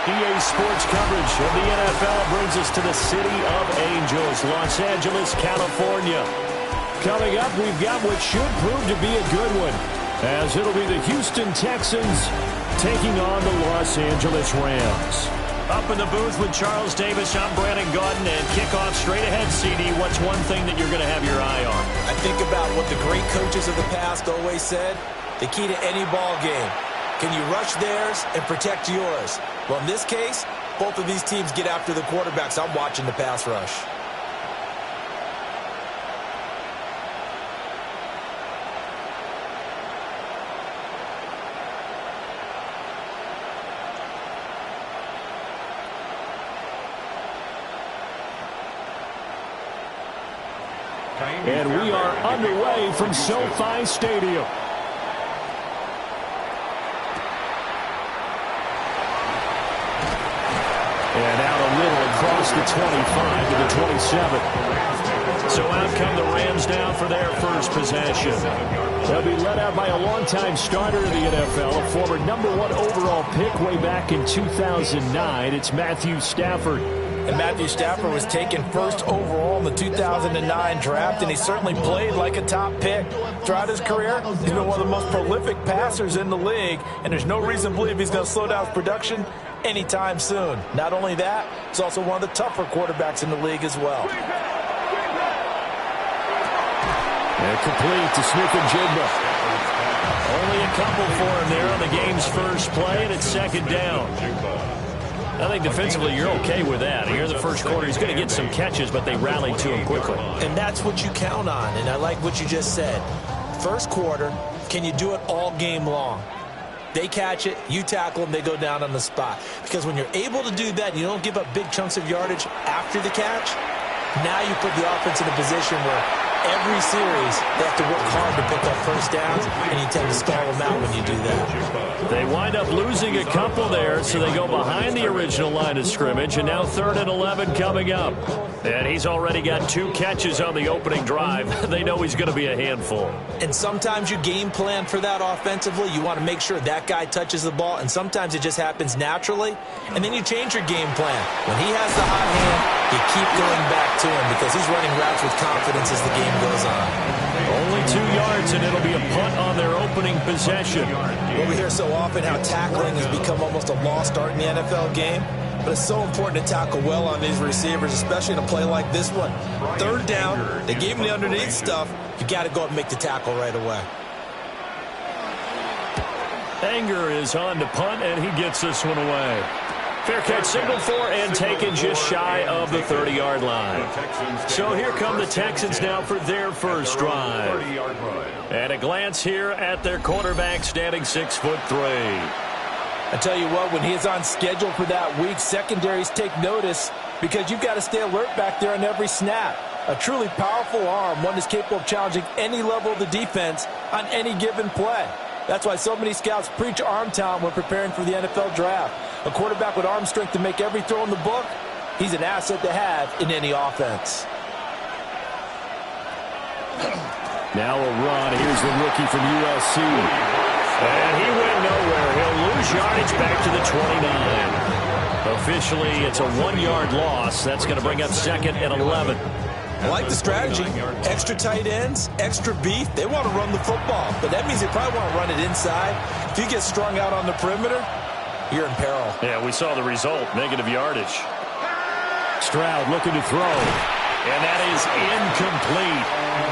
EA Sports coverage of the NFL brings us to the City of Angels, Los Angeles, California. Coming up, we've got what should prove to be a good one, as it'll be the Houston Texans taking on the Los Angeles Rams. Up in the booth with Charles Davis, I'm Brandon Gaudin, and kickoff straight ahead, CD. What's one thing that you're going to have your eye on? I think about what the great coaches of the past always said. The key to any ball game. Can you rush theirs and protect yours? Well, in this case, both of these teams get after the quarterbacks. I'm watching the pass rush. And we are underway from SoFi Stadium. And out a little across the 25 to the 27. So out come the Rams now for their first possession. They'll be led out by a longtime starter in the NFL, a former #1 overall pick way back in 2009. It's Matthew Stafford. And Matthew Stafford was taken first overall in the 2009 draft, and he certainly played like a top pick. Throughout his career, he's been one of the most prolific passers in the league, and there's no reason to believe he's going to slow down his production anytime soon. Not only that, he's also one of the tougher quarterbacks in the league as well. And complete to Smith-Njigba. Only a couple for him there on the game's first play, and it's second down. I think defensively you're okay with that. Here in the first quarter, he's going to get some catches, but they rallied to him quickly. And that's what you count on, and I like what you just said. First quarter, can you do it all game long? They catch it, you tackle them, they go down on the spot. Because when you're able to do that, you don't give up big chunks of yardage after the catch, now you put the offense in a position where every series they have to work hard to pick up first downs, and you tend to stall them out when you do that. They wind up losing a couple there, so they go behind the original line of scrimmage, and now 3rd and 11 coming up. And he's already got 2 catches on the opening drive. They know he's going to be a handful. And sometimes you game plan for that offensively. You want to make sure that guy touches the ball, and sometimes it just happens naturally. And then you change your game plan. When he has the hot hand, you keep going back to him because he's running routes with confidence as the game goes on. Only 2 yards, and it'll be a punt on their opening possession. Well, we hear so often how tackling has become almost a lost art in the NFL game. But it's so important to tackle well on these receivers, especially in a play like this one. 3rd down, they gave him the underneath stuff. You got to go up and make the tackle right away. Anger is on to punt, and he gets this one away. Fair catch signaled for and taken just shy of the 30-yard line. So here come the Texans now for their first drive. And a glance here at their quarterback standing 6'3". I tell you what, when he is on schedule for that week, secondaries take notice because you've got to stay alert back there on every snap. A truly powerful arm, one that's capable of challenging any level of the defense on any given play. That's why so many scouts preach arm talent when preparing for the NFL draft. A quarterback with arm strength to make every throw in the book, he's an asset to have in any offense. Now a run. Here's the rookie from USC. And he went nowhere. He'll lose yardage back to the 29. Officially, it's a 1-yard loss. That's going to bring up 2nd and 11. I like the strategy. Extra tight ends, extra beef. They want to run the football, but that means they probably want to run it inside. If you get strung out on the perimeter, you're in peril. Yeah, we saw the result, negative yardage. Stroud looking to throw, and that is incomplete.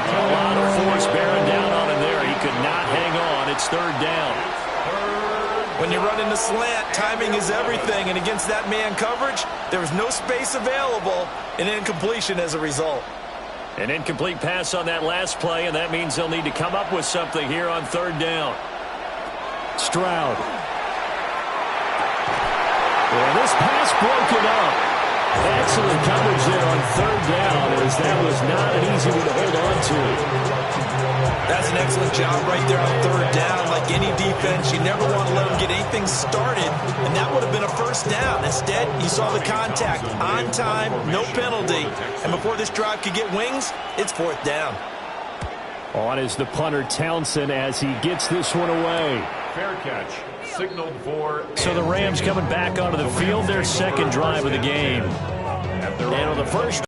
A lot of force bearing down on him there. He could not hang on. It's 3rd down. When you run in the slant, timing is everything, and against that man coverage, there was no space available, and incompletion as a result. An incomplete pass on that last play, and that means they'll need to come up with something here on 3rd down. Stroud. And this pass broken up. Excellent coverage there on 3rd down, as that was not an easy one to hold on to. That's an excellent job right there on 3rd down. Like any defense, you never want to let them get anything started, and that would have been a first down. Instead, you saw the contact on time, no penalty, and before this drive could get wings, it's 4th down. On is the punter Townsend as he gets this one away. Fair catch. Signaled for. So the Rams coming back onto the field, their second drive of the game. And on the first,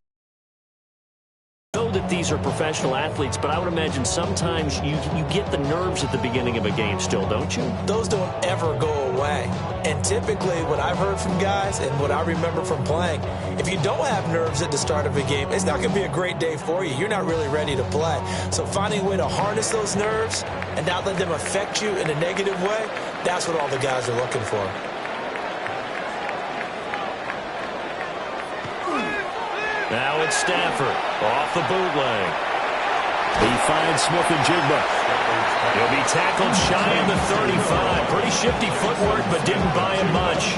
know that these are professional athletes, but I would imagine sometimes you get the nerves at the beginning of a game still, don't you? Those don't ever go away. And typically what I've heard from guys and what I remember from playing, if you don't have nerves at the start of a game, it's not going to be a great day for you. You're not really ready to play. So finding a way to harness those nerves and not let them affect you in a negative way, that's what all the guys are looking for. Now it's Stafford off the bootleg. He finds Smith-Njigba. He'll be tackled shy of the 35. Pretty shifty footwork, but didn't buy him much.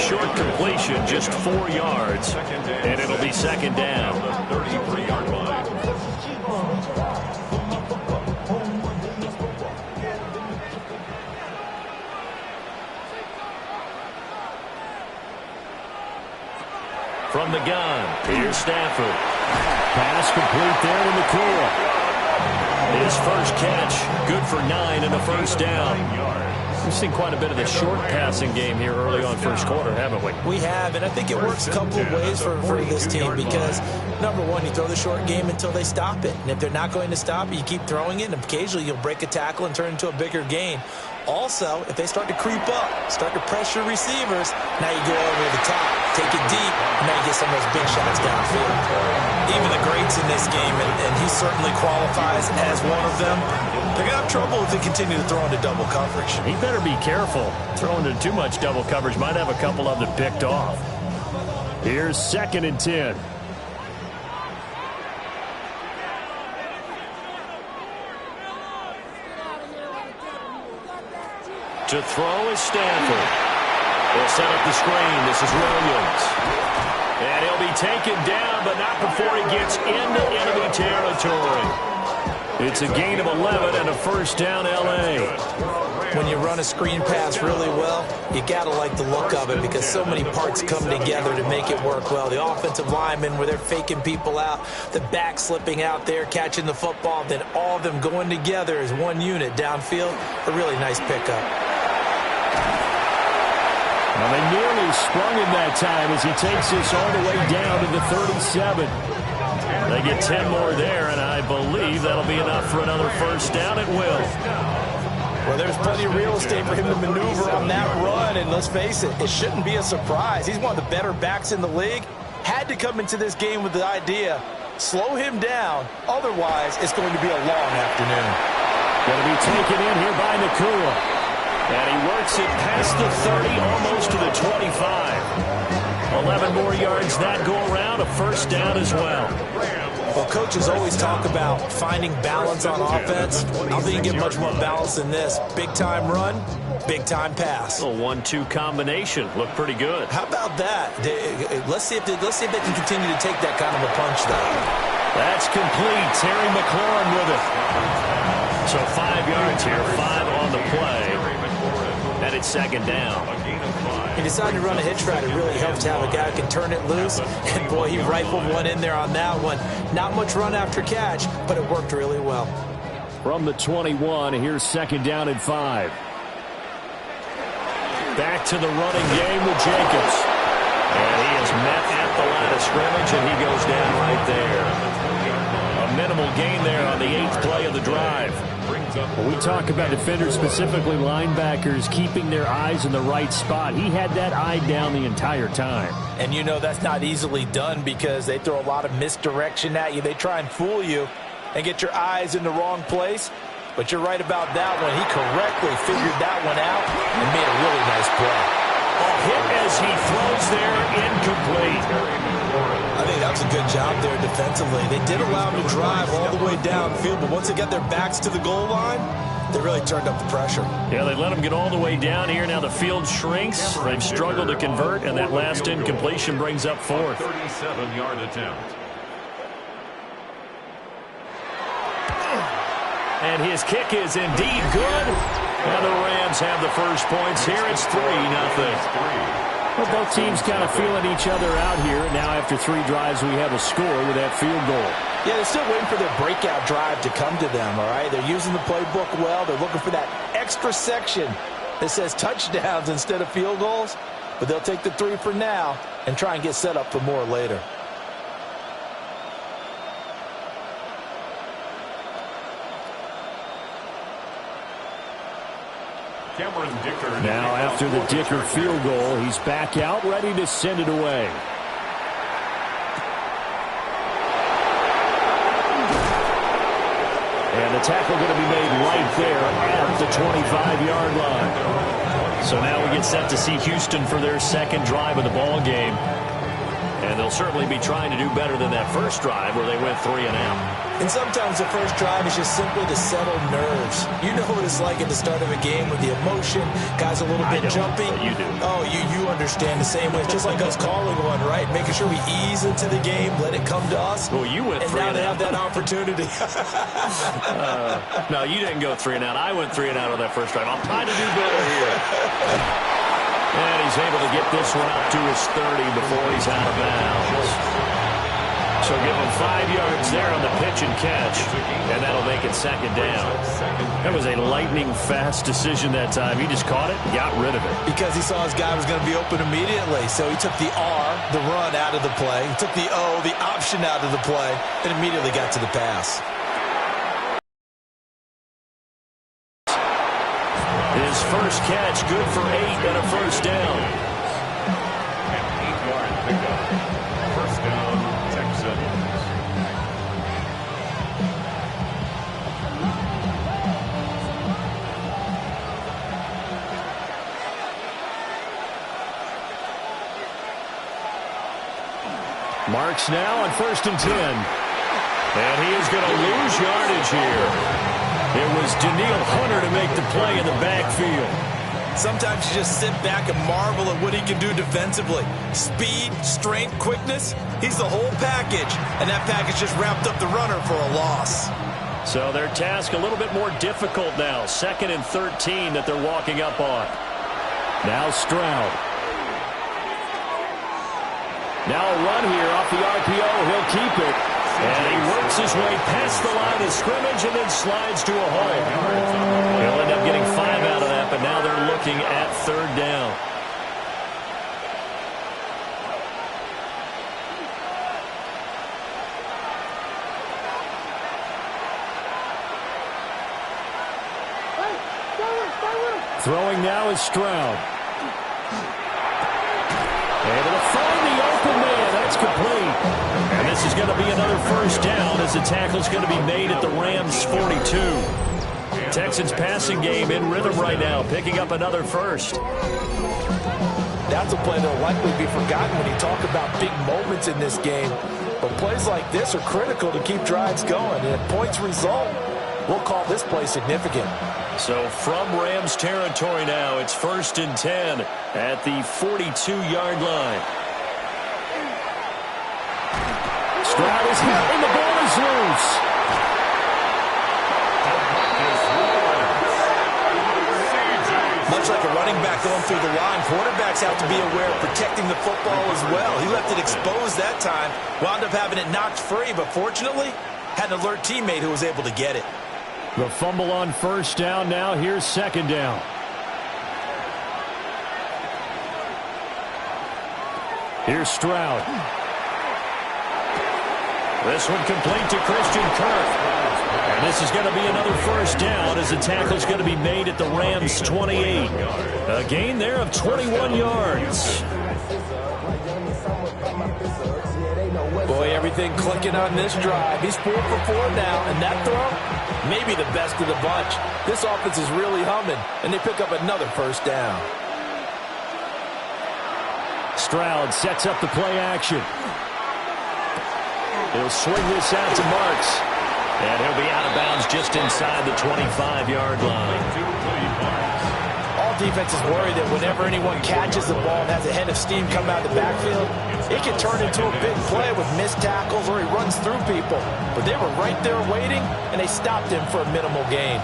Short completion, just 4 yards, and it'll be second down. 33-yard line. From the gun, here's Stafford. Pass complete there to Nakua. His first catch, good for 9 and a first down. We've seen quite a bit of the short passing game here early on first quarter, haven't we? We have, and I think it works a couple of ways for this team because, number one, you throw the short game until they stop it. And if they're not going to stop it, you keep throwing it, and occasionally you'll break a tackle and turn it into a bigger gain. Also, if they start to creep up, start to pressure receivers, now you go over the top, take it deep, and now you get some of those big shots downfield. Even the greats in this game, and he certainly qualifies as one of them, they're going to have trouble if they continue to throw into double coverage. He better be careful. Throwing into too much double coverage might have a couple of them picked off. Here's 2nd and 10. To throw is Stafford. They'll set up the screen. This is Williams. And he'll be taken down, but not before he gets into enemy territory. It's a gain of 11 and a first down, L.A. When you run a screen pass really well, you got to like the look of it because so many parts come together to make it work well. The offensive linemen, where they're faking people out, the back slipping out there, catching the football, then all of them going together as one unit downfield. A really nice pickup. Well, they nearly sprung him that time as he takes this all the way down to the 37. They get 10 more there, and I believe that'll be enough for another first down. It will. Well, there's plenty of real estate for him to maneuver on that run, and let's face it, it shouldn't be a surprise. He's one of the better backs in the league. Had to come into this game with the idea, slow him down, otherwise it's going to be a long afternoon. Going to be taken in here by Nakua. And he works it past the 30, almost to the 25. 11 more yards that go around, a first down as well. Well, coaches always talk about finding balance on offense. I don't think you get much more balance than this. Big-time run, big-time pass. A 1-2 combination. Looked pretty good. How about that? Let's see if they can continue to take that kind of a punch, though. That's complete. Terry McLaurin with it. So 5 yards here, 5 on the play. And it's second down. He decided to run a hitch route. It really helps to have a guy who can turn it loose. And, boy, he rifled one in there on that one. Not much run after catch, but it worked really well. From the 21, here's second down and 5. Back to the running game with Jacobs. And he is met at the line of scrimmage, and he goes down right there. A minimal gain there on the 8th play of the drive. When we talk about defenders, specifically linebackers, keeping their eyes in the right spot, he had that eye down the entire time. And you know that's not easily done because they throw a lot of misdirection at you. They try and fool you and get your eyes in the wrong place. But you're right about that one. He correctly figured that one out and made a really nice play. A hit as he throws there, incomplete. I think that was a good job there defensively. They did allow him to drive all the way downfield, but once they got their backs to the goal line, they really turned up the pressure. Yeah, they let him get all the way down here. Now the field shrinks. They've struggled to convert, and that last incompletion brings up 4th. 37-yard attempt. And his kick is indeed good. And the Rams have the first points here. It's 3-0. But both teams kind of feeling each other out here. Now after 3 drives, we have a score with that field goal. Yeah, they're still waiting for their breakout drive to come to them, all right? They're using the playbook well. They're looking for that extra section that says touchdowns instead of field goals. But they'll take the 3 for now and try and get set up for more later. Now after the Dicker field goal, he's back out, ready to send it away. And the tackle going to be made right there at the 25-yard line. So now we get set to see Houston for their second drive of the ball game. And they'll certainly be trying to do better than that first drive where they went 3 and out. And sometimes the first drive is just simply to settle nerves. You know what it's like at the start of a game with the emotion, guys a little bit jumping. You do. Oh, you understand the same way. It's just like us calling one, right? Making sure we ease into the game, let it come to us. Well, you went 3 and out. And now they out. have that opportunity. No, you didn't go 3 and out. I went 3 and out on that first drive. I'll try to do better here. And he's able to get this one out to his 30 before he's out of bounds. So give him 5 yards there on the pitch and catch, and that'll make it second down. That was a lightning-fast decision that time. He just caught it, got rid of it. Because he saw his guy was going to be open immediately, so he took the R, the run, out of the play. He took the O, the option, out of the play, and immediately got to the pass. His first catch, good for 8 and a first down. An 8-yard pickup. First down, Texans. Marks now on 1st and 10. And he is going to lose yardage here. It was Daniil Hunter to make the play in the backfield. Sometimes you just sit back and marvel at what he can do defensively. Speed, strength, quickness, he's the whole package. And that package just wrapped up the runner for a loss. So their task a little bit more difficult now. 2nd and 13 that they're walking up on. Now Stroud. Now a run here off the RPO. He'll keep it. And he works his way past the line of scrimmage and then slides to a hole. He'll end up getting 5 out of that, but now they're looking at 3rd down. Throwing now is Stroud. Able to find the open man. That's complete. And this is going to be another first down as the tackle's going to be made at the Rams' 42. Texans passing game in rhythm right now, picking up another first. That's a play that'll likely be forgotten when you talk about big moments in this game. But plays like this are critical to keep drives going. And if points result, we'll call this play significant. So from Rams territory now, it's 1st and 10 at the 42-yard line. Stroud is hit and the ball is loose. Much like a running back going through the line, quarterbacks have to be aware of protecting the football as well. He left it exposed that time, wound up having it knocked free, but fortunately had an alert teammate who was able to get it. The fumble on 1st down. Now here's 2nd down. Here's Stroud. This one complete to Christian Kirk. And this is going to be another first down as the tackle's going to be made at the Rams' 28. A gain there of 21 yards. Boy, everything clicking on this drive. He's 4 for 4 now, and that throw, maybe the best of the bunch. This offense is really humming, and they pick up another first down. Stroud sets up the play action. He'll swing this out to Marks. And he'll be out of bounds just inside the 25-yard line. All defenses worry that whenever anyone catches the ball and has a head of steam come out of the backfield, it can turn into a big play with missed tackles or he runs through people. But they were right there waiting, and they stopped him for a minimal gain.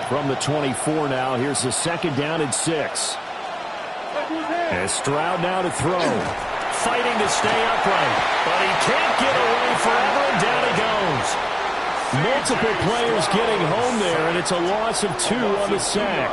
From the 24 now, here's the 2nd down and 6. And Stroud now to throw. Fighting to stay upright. But he can't get away forever, and down he goes. Multiple players getting home there, and it's a loss of 2 on the sack.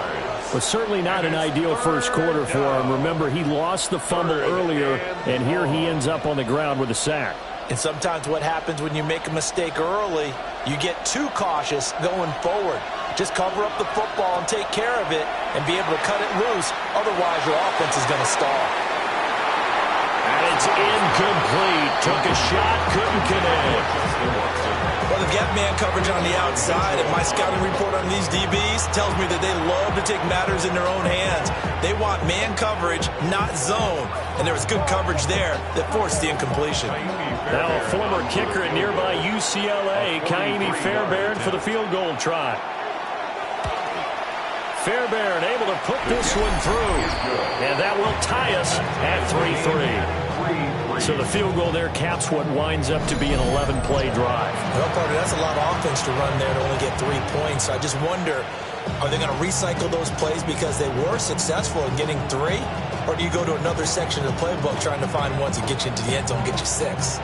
But certainly not an ideal first quarter for him. Remember, he lost the fumble earlier, and here he ends up on the ground with a sack. And sometimes what happens when you make a mistake early, you get too cautious going forward. Just cover up the football and take care of it and be able to cut it loose. Otherwise, your offense is going to stall. And it's incomplete. Took a shot, couldn't connect. Well, they've got man coverage on the outside, and my scouting report on these DBs tells me that they love to take matters in their own hands. They want man coverage, not zone. And there was good coverage there that forced the incompletion. Now a former kicker at nearby UCLA, Kaimi Fairbairn, for the field goal try. Fairbairn able to put this one through. And that will tie us at 3-3. So the field goal there caps what winds up to be an 11-play drive. Well, Carter, that's a lot of offense to run there to only get 3 points. So I just wonder, are they going to recycle those plays because they were successful in getting 3? Or do you go to another section of the playbook trying to find one to get you into the end zone and get you 6?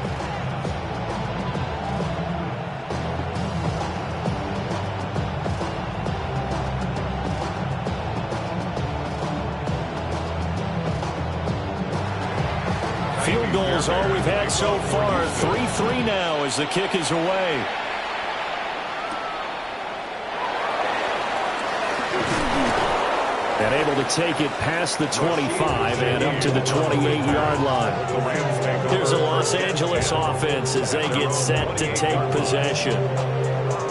Field goals all we've had so far. 3-3 now as the kick is away. And able to take it past the 25 and up to the 28-yard line. Here's a Los Angeles offense as they get set to take possession.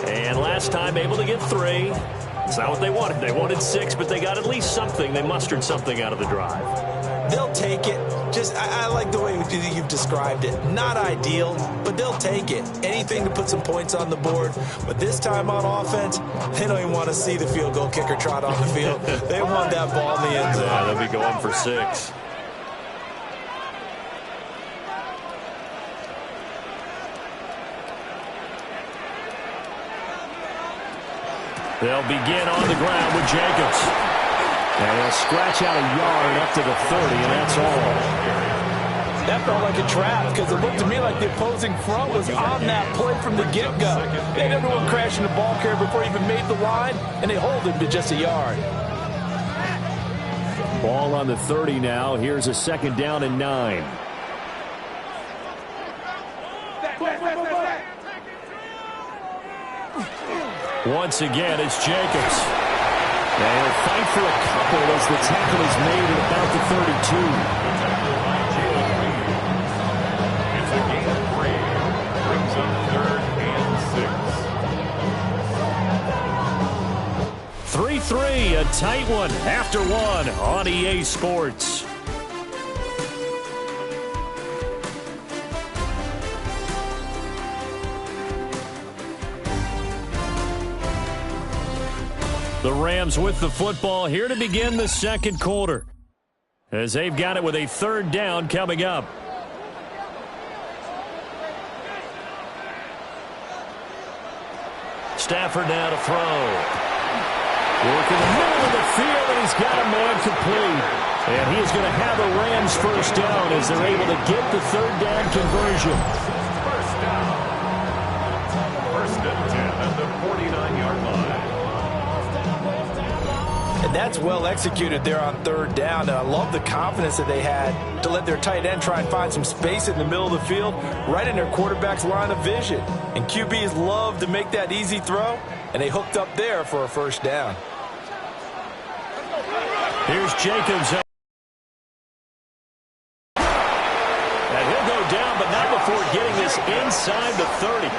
And last time able to get 3. It's not what they wanted. They wanted 6, but they got at least something. They mustered something out of the drive. They'll take it. I like the way you've described it. Not ideal, but they'll take it. Anything to put some points on the board. But this time on offense, they don't even want to see the field goal kicker trot on the field. They want that ball in the end zone. Yeah, they'll be going for 6. They'll begin on the ground with Jacobs. And they'll scratch out a yard up to the 30, and that's all. That felt like a trap because it looked to me like the opposing front was on that play from the get-go. They had everyone crashing the ball carrier before he even made the line, and they hold him to just a yard. Ball on the 30 now. Here's a 2nd down and 9. Once again, it's Jacobs. They'll fight for a couple as the tackle is made at about the 32. It's a gain of 3. Brings up 3rd and 6. 3-3, a tight one after 1 on EA Sports. The Rams with the football here to begin the 2nd quarter, as they've got it with a 3rd down coming up. Stafford now to throw. Working the middle of the field, and he's got a man complete. And he is going to have a Rams 1st down as they're able to get the 3rd down conversion. 1st down. 1st and 10 at the 49-yard line. And that's well executed there on 3rd down. And I love the confidence that they had to let their tight end try and find some space in the middle of the field, right in their quarterback's line of vision. And QBs love to make that easy throw, and they hooked up there for a 1st down. Here's Jacobs. And he'll go down, but not before getting this inside the 30.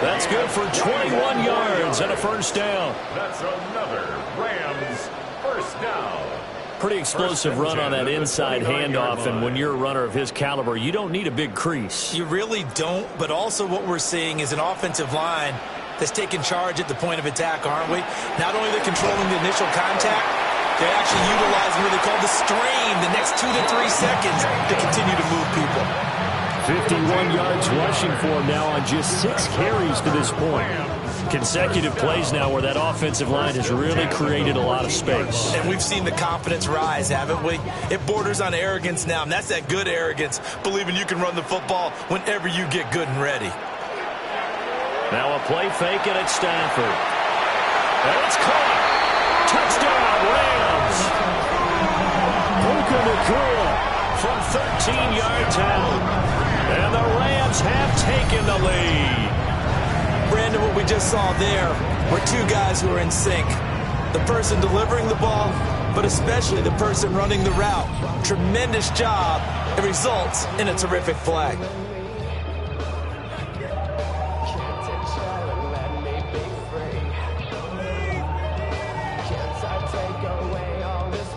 That's good for 21 yards and a 1st down. That's another Rams 1st down. Pretty explosive run on that inside handoff, and when you're a runner of his caliber, you don't need a big crease. You really don't, but also what we're seeing is an offensive line that's taking charge at the point of attack, aren't we? Not only are they controlling the initial contact, they're actually utilizing what they call the strain the next 2 to 3 seconds to continue to move people. 51 yards rushing for him now on just 6 carries to this point. Consecutive plays now where that offensive line has really created a lot of space. And we've seen the confidence rise, haven't we? It borders on arrogance now, and that's that good arrogance, believing you can run the football whenever you get good and ready. Now a play fake, and it's Stafford. And it's caught. Touchdown, Rams. Puka Nacua from 13 yards out. And the Rams have taken the lead. Brandon, what we just saw there were two guys who are in sync. The person delivering the ball, but especially the person running the route. Tremendous job. It results in a terrific play.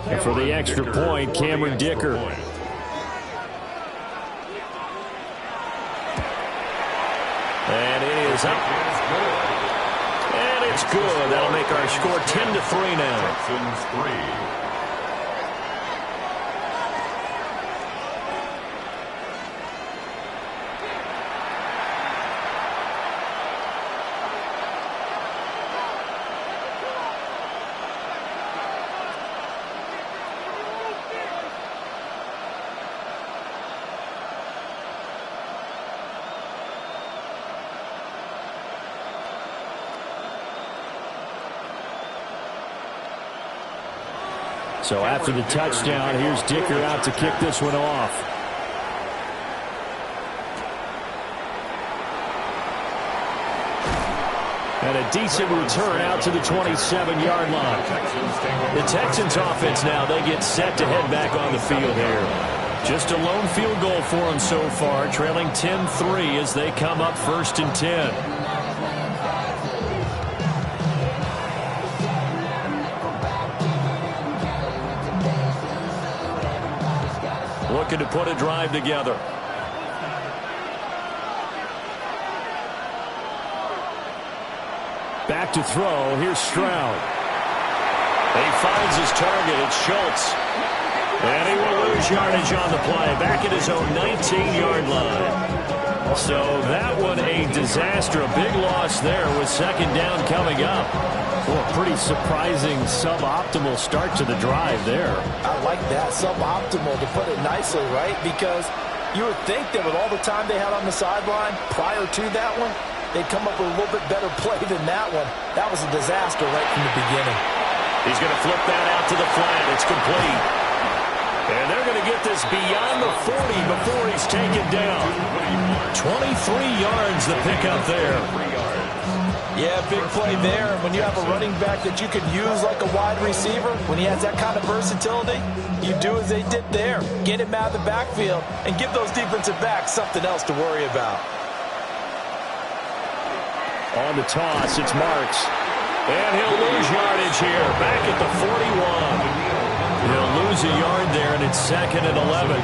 And for the extra point, Cameron Dicker. And it is up. And it's good. That'll make our score 10-3 now. Texans 3. So after the touchdown, here's Dicker out to kick this one off. And a decent return out to the 27-yard line. The Texans offense now, they get set to head back on the field here. Just a lone field goal for them so far, trailing 10-3 as they come up 1st and 10. Looking to put a drive together. Back to throw. Here's Stroud. He finds his target. It's Schultz. And he will lose yardage on the play. Back at his own 19-yard line. So that one a disaster. A big loss there with 2nd down coming up. Well, a pretty surprising suboptimal start to the drive there. I like that, suboptimal, to put it nicely, right? Because you would think that with all the time they had on the sideline prior to that one, they'd come up with a little bit better play than that one. That was a disaster right from the beginning. He's going to flip that out to the flat. It's complete. And they're going to get this beyond the 40 before he's taken down. 23 yards the pickup there. Yeah, big play there. When you have a running back that you can use like a wide receiver, when he has that kind of versatility, you do as they did there. Get him out of the backfield and give those defensive backs something else to worry about. On the toss, it's Marks. And he'll lose yardage here. Back at the 41. He'll lose a yard there, and it's 2nd and 11.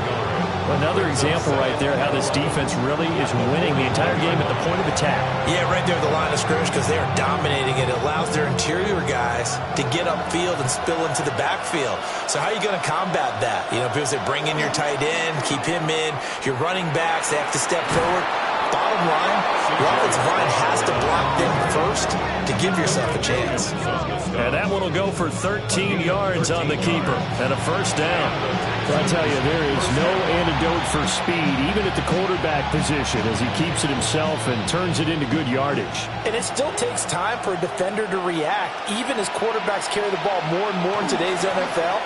Another example right there how this defense really is winning the entire game at the point of attack. Yeah, right there at the line of scrimmage because they are dominating it. It allows their interior guys to get upfield and spill into the backfield. So how are you going to combat that? You know, because they bring in your tight end, keep him in. Your running backs, they have to step forward. Bottom line, your offensive line has to block them first to give yourself a chance. And that one will go for 13 yards on the keeper and a 1st down. I'll tell you, there is no antidote for speed, even at the quarterback position, as he keeps it himself and turns it into good yardage. And it still takes time for a defender to react, even as quarterbacks carry the ball more and more in today's NFL.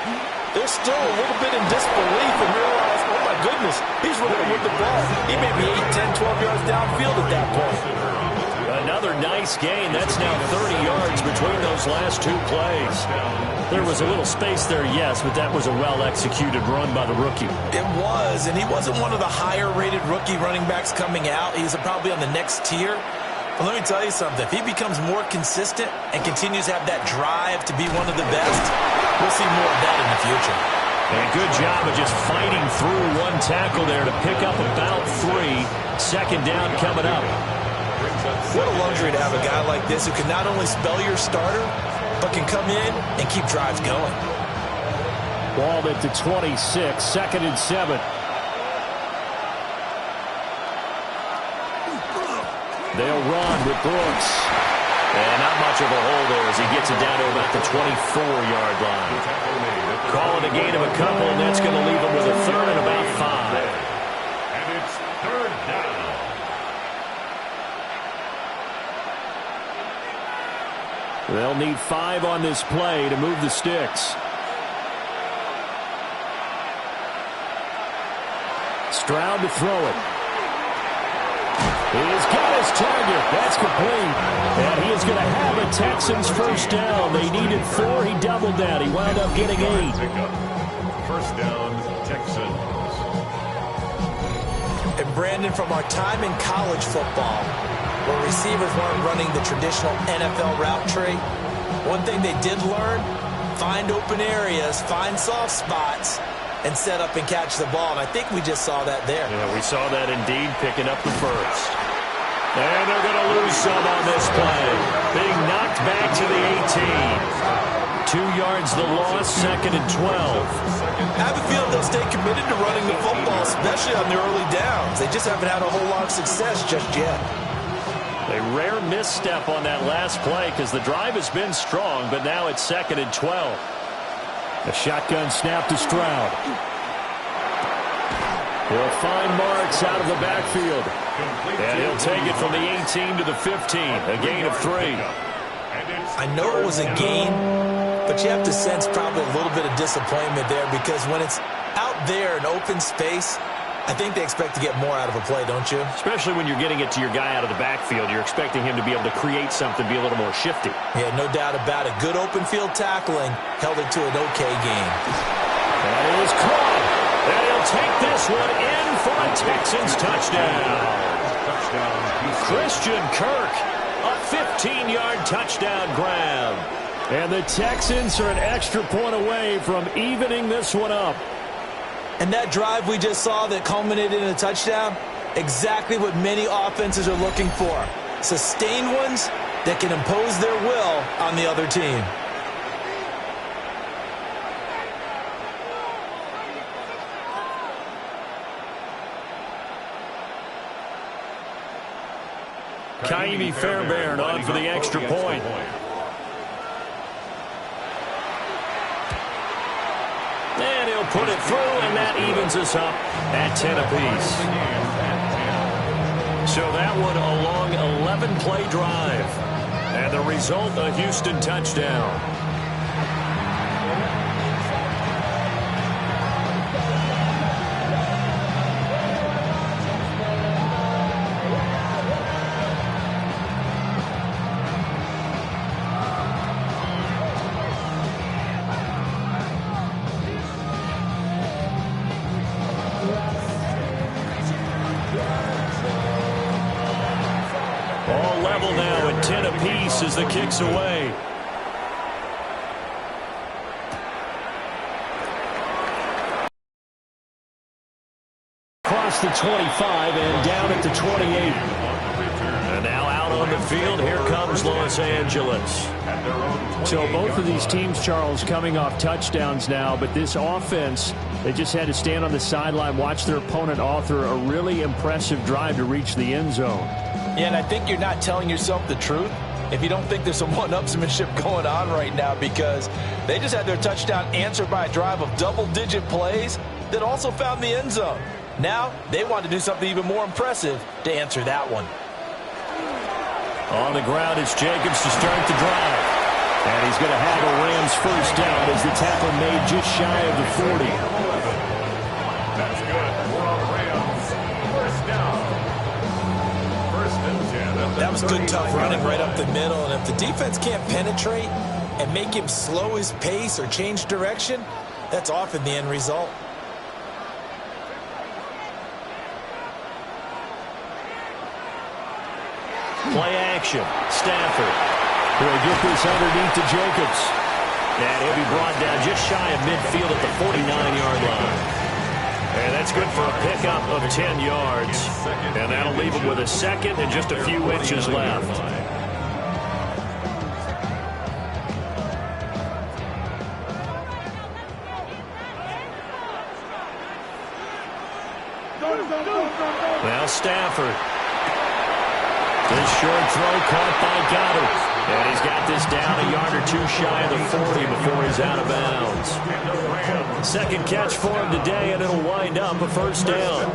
They're still a little bit in disbelief and realize, oh my goodness, he's running with the ball. He may be 8, 10, 12 yards downfield at that point. Another nice gain. That's now 30 yards between those last 2 plays. There was a little space there, yes, but that was a well-executed run by the rookie. It was, and he wasn't one of the higher-rated rookie running backs coming out. He's probably on the next tier. But let me tell you something. If he becomes more consistent and continues to have that drive to be one of the best, we'll see more of that in the future. And good job of just fighting through one tackle there to pick up about 3. 2nd down coming up. What a luxury to have a guy like this who can not only spell your starter, but can come in and keep drives going. Ball at the 26, 2nd and 7. They'll run with Brooks. And not much of a hole there as he gets it down to about the 24-yard line. Call it a gain of a couple, and that's going to leave him with a third and about 5. And it's third down. They'll need 5 on this play to move the sticks. Stroud to throw it. He's got his target. That's complete. And he is going to have a Texans first down. They needed 4. He doubled that. He wound up getting 8. First down, Texans. And Brandon, from our time in college football, where receivers weren't running the traditional NFL route tree, one thing they did learn, find open areas, find soft spots, and set up and catch the ball. And I think we just saw that there. Yeah, we saw that indeed, picking up the first. And they're going to lose some on this play. Being knocked back to the 18. 2 yards the loss, second and 12. I have a feeling they'll stay committed to running the football, especially on the early downs. They just haven't had a whole lot of success just yet. A rare misstep on that last play because the drive has been strong, but now it's second and 12. A shotgun snap to Stroud. He'll find Marks out of the backfield. And he'll take it from the 18 to the 15. A gain of 3. I know it was a gain, but you have to sense probably a little bit of disappointment there because when it's out there in open space, I think they expect to get more out of a play, don't you? Especially when you're getting it to your guy out of the backfield. You're expecting him to be able to create something, be a little more shifty. Yeah, no doubt about it. Good open field tackling held it to an okay game. That is caught. And he'll take this one in for a Texans touchdown. Christian Kirk, a 15-yard touchdown grab. And the Texans are an extra point away from evening this one up. And that drive we just saw that culminated in a touchdown, exactly what many offenses are looking for. Sustained ones that can impose their will on the other team. Kaimi Fairbairn on for the extra point. And he'll put it through, and that evens us up at 10 apiece. So that one a long 11-play drive. And the result, a Houston touchdown. All level now at 10 apiece as the kick's away. Across the 25 and down at the 28. And now out on the field, here comes Los Angeles. So both of these teams, Charles, coming off touchdowns now, but this offense, they just had to stand on the sideline, watch their opponent author a really impressive drive to reach the end zone. Yeah, and I think you're not telling yourself the truth if you don't think there's some one-upsmanship going on right now because they just had their touchdown answered by a drive of double-digit plays that also found the end zone. Now they want to do something even more impressive to answer that one. On the ground is Jacobs to start the drive. And he's going to have a Rams first down as the tackle made just shy of the 40. That's good. We're on the Rams. First down. First and 10. That was good, tough running right up the middle. And if the defense can't penetrate and make him slow his pace or change direction, that's often the end result. Play action. Stafford will get this underneath to Jacobs. And he'll be brought down just shy of midfield at the 49-yard line. And that's good for a pickup of 10 yards. And that'll leave him with a second and just a few inches left. Now Stafford. This short throw caught by Goddard. And he's got this down a yard or two shy of the 40 before he's out of bounds. Second catch for him today, and it'll wind up a first down.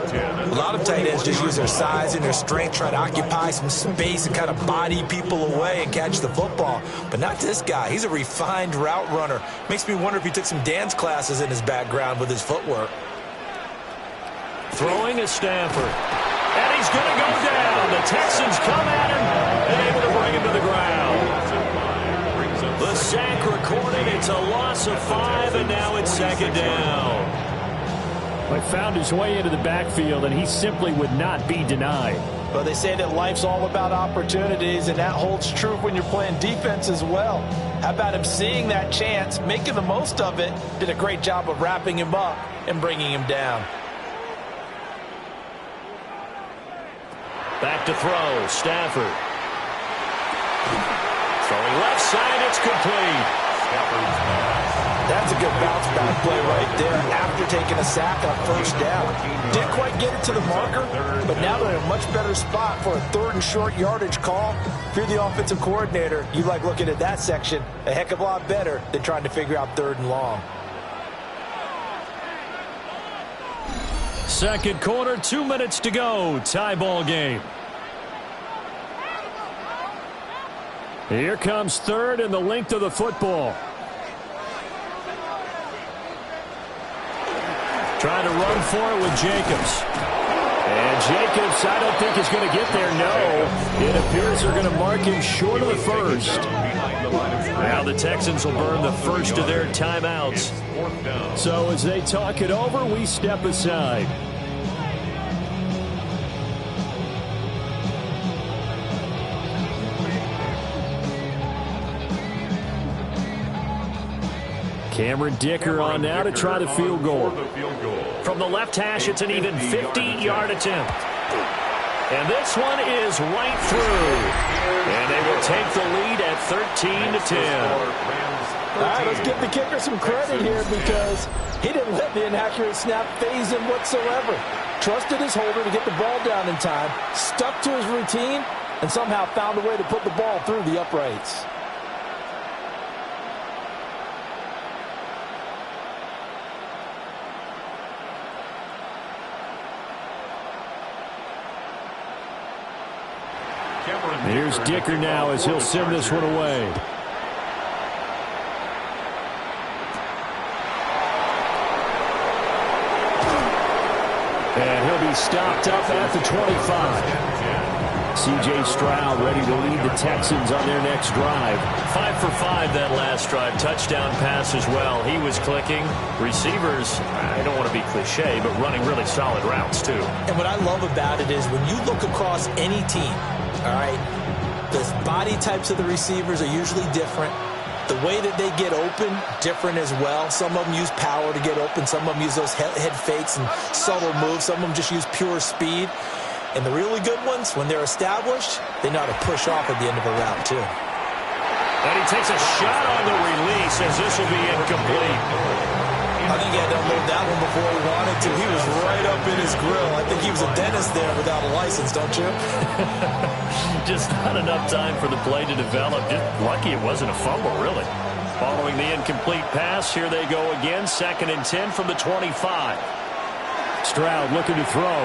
A lot of tight ends just use their size and their strength, try to occupy some space and kind of body people away and catch the football. But not this guy. He's a refined route runner. Makes me wonder if he took some dance classes in his background with his footwork. Throwing is Stafford. And he's going to go down. The Texans come at him and able to bring him to the ground. The sack recorded. It's a loss of 5, and now it's second down. But found his way into the backfield, and he simply would not be denied. Well, they say that life's all about opportunities, and that holds true when you're playing defense as well. How about him seeing that chance, making the most of it, did a great job of wrapping him up and bringing him down. Back to throw, Stafford. Throwing left side, it's complete. That's a good bounce-back play right there after taking a sack on first down. Didn't quite get it to the marker, but now they're in a much better spot for a third and short yardage call. If you're the offensive coordinator, you like looking at that section a heck of a lot better than trying to figure out third and long. Second quarter, 2 minutes to go. Tie ball game. Here comes third and the length of the football. Trying to run for it with Jacobs. And Jacobs, I don't think is going to get there. No. It appears they're going to mark him short of the first. Now the Texans will burn the first of their timeouts. So as they talk it over, we step aside. Cameron Dicker on now to try the field goal. From the left hash, it's an even 50-yard attempt. And this one is right through. And they will take the lead at 13-10. All right, let's give the kicker some credit here because he didn't let the inaccurate snap phase him whatsoever. Trusted his holder to get the ball down in time, stuck to his routine, and somehow found a way to put the ball through the uprights. Here's Dicker now as he'll send this one away. And he'll be stopped up at the 25. C.J. Stroud ready to lead the Texans on their next drive. 5 for 5 that last drive. Touchdown pass as well. He was clicking. Receivers, I don't want to be cliche, but running really solid routes too. And what I love about it is when you look across any team, all right, the body types of the receivers are usually different. The way that they get open, different as well. Some of them use power to get open. Some of them use those head fakes and subtle moves. Some of them just use pure speed. And the really good ones, when they're established, they know how to push off at the end of a route, too. And he takes a shot on the release as this will be incomplete. I think he had to unload that one before he wanted to. He was right up in his grill. I think he was a dentist there without a license, don't you? Just not enough time for the play to develop. Just lucky it wasn't a fumble, really. Following the incomplete pass, here they go again. 2nd and 10 from the 25. Stroud looking to throw.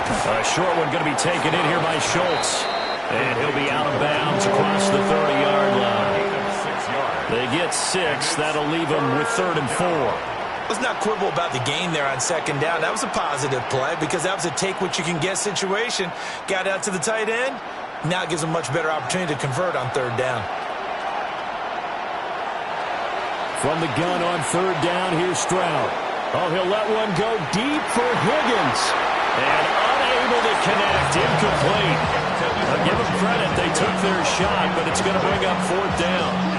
A short one going to be taken in here by Schultz. And he'll be out of bounds across the 30-yard line. They get 6. That'll leave them with 3rd and 4. Let's not quibble about the gain there on 2nd down. That was a positive play because that was a take-what-you-can-get situation. Got out to the tight end. Now it gives them a much better opportunity to convert on 3rd down. From the gun on 3rd down, here's Stroud. Oh, he'll let one go deep for Higgins. And unable to connect, incomplete. I'll give them credit, they took their shot, but it's going to bring up 4th down.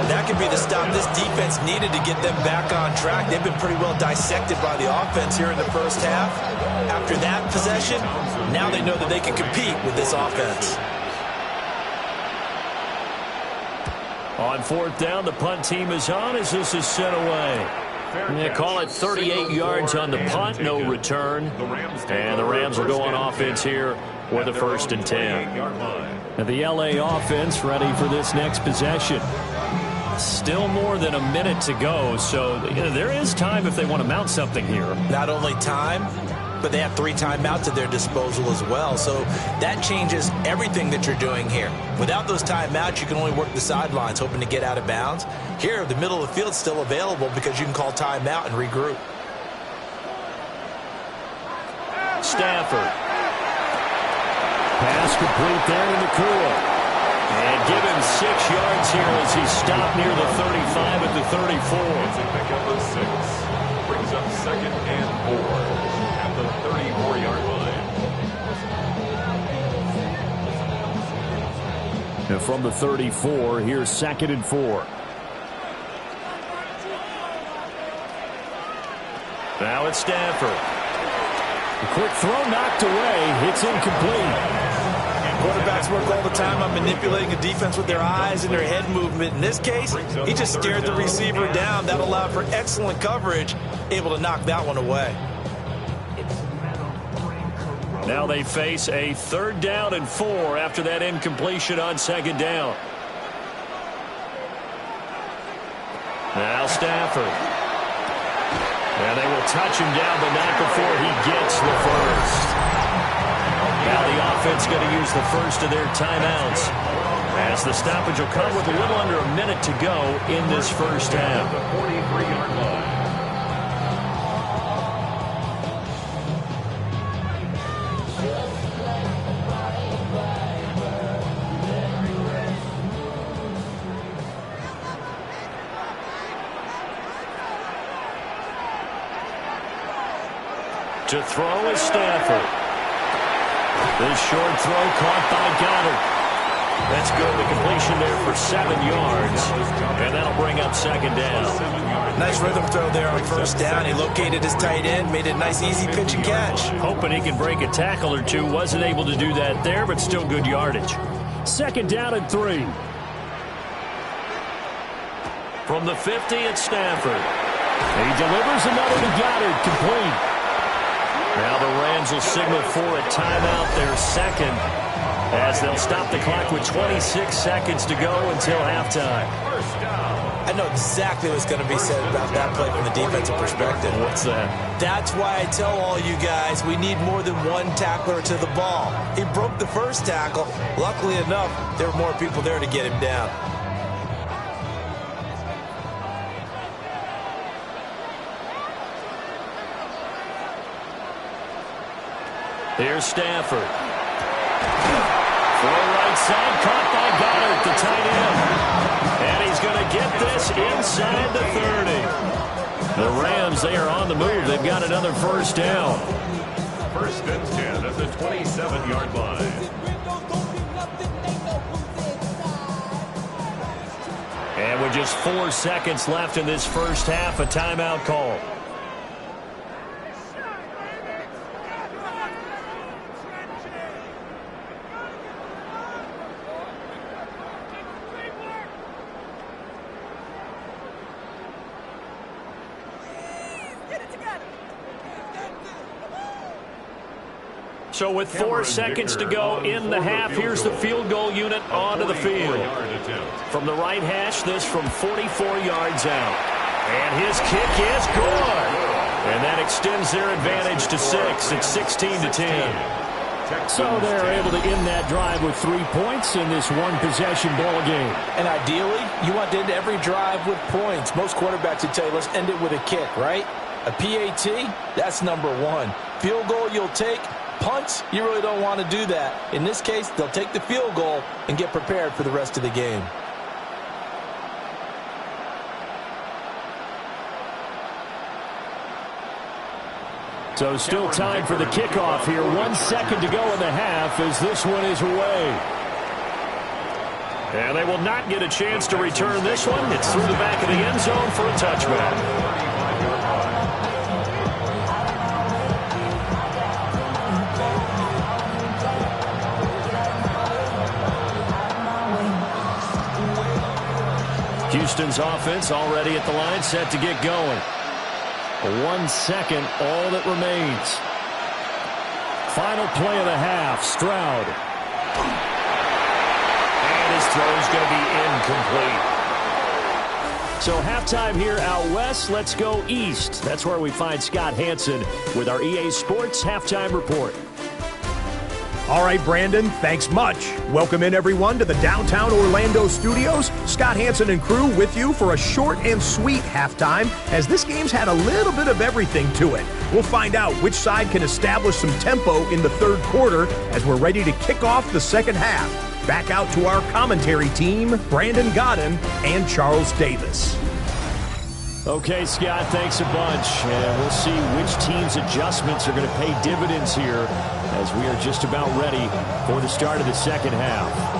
That could be the stop this defense needed to get them back on track. They've been pretty well dissected by the offense here in the first half. After that possession, now they know that they can compete with this offense. On 4th down, the punt team is on as this is sent away. They call it 38 yards on the punt, no return. And the Rams will go on offense here with a 1st and 10. And the LA offense ready for this next possession. Still more than a minute to go, so there is time if they want to mount something here. Not only time, but they have 3 timeouts at their disposal as well. So that changes everything that you're doing here. Without those timeouts, you can only work the sidelines, hoping to get out of bounds. Here, the middle of the field's still available because you can call timeout and regroup. Stafford. Pass complete there to Nakua. And give him 6 yards here as he stopped near the 35 at the 34. It's a pickup of 6. Brings up 2nd and 4 at the 34-yard line. And from the 34, here's 2nd and 4. Now it's Stafford. A quick throw knocked away. It's incomplete. Quarterbacks work all the time on manipulating a defense with their eyes and their head movement. In this case, he just stared the receiver down. That allowed for excellent coverage, able to knock that one away. Now they face a 3rd down and 4 after that incompletion on 2nd down. Now Stafford. And they will touch him down, but not before he gets the 1st. Now the offense going to use the 1st of their timeouts, as the stoppage will come with a little under a minute to go in this 1st half. The 43-yard line. To throw is Stafford. This short throw caught by Goddard. That's good. The completion there for 7 yards. And that'll bring up 2nd down. Nice rhythm throw there on 1st down. He located his tight end, made a nice easy pitch and catch. Hoping he can break a tackle or two. Wasn't able to do that there, but still good yardage. 2nd down and 3. From the 50, it's Stafford. He delivers another to Goddard, complete. Now the Rams will signal for a timeout, their 2nd, as they'll stop the clock with 26 seconds to go until halftime. I know exactly what's going to be said about that play from the defensive perspective. What's that? That's why I tell all you guys we need more than one tackler to the ball. He broke the 1st tackle. Luckily enough, there were more people there to get him down. Here's Stafford. Throw right side, caught by Goddard, the tight end. And he's going to get this inside the 30. The Rams, they are on the move. They've got another 1st down. 1st and 10 at the 27-yard line. And with just 4 seconds left in this 1st half, a timeout call. So with 4 seconds to go in the half, here's the field goal unit onto the field. From the right hash, this from 44 yards out. And his kick is good. And that extends their advantage to 6. It's 16-10. So they're able to end that drive with 3 points in this one-possession ball game. And ideally, you want to end every drive with points. Most quarterbacks would tell you, let's end it with a kick, right? A PAT, that's number 1. Field goal you'll take. Punts, you really don't want to do that. In this case, they'll take the field goal and get prepared for the rest of the game. So still time for the kickoff here. 1 second to go in the half as this one is away. And they will not get a chance to return this one. It's through the back of the end zone for a touchback. Houston's offense already at the line, set to get going. 1 second, all that remains. Final play of the half, Stroud. And his throw is going to be incomplete. So halftime here out west, let's go east. That's where we find Scott Hanson with our EA Sports Halftime Report. All right, Brandon, thanks much. Welcome in, everyone, to the downtown Orlando studios. Scott Hanson and crew with you for a short and sweet halftime, as this game's had a little bit of everything to it. We'll find out which side can establish some tempo in the third quarter as we're ready to kick off the second half. Back out to our commentary team, Brandon Godden and Charles Davis. Okay, Scott, thanks a bunch. And we'll see which team's adjustments are going to pay dividends here as we are just about ready for the start of the second half.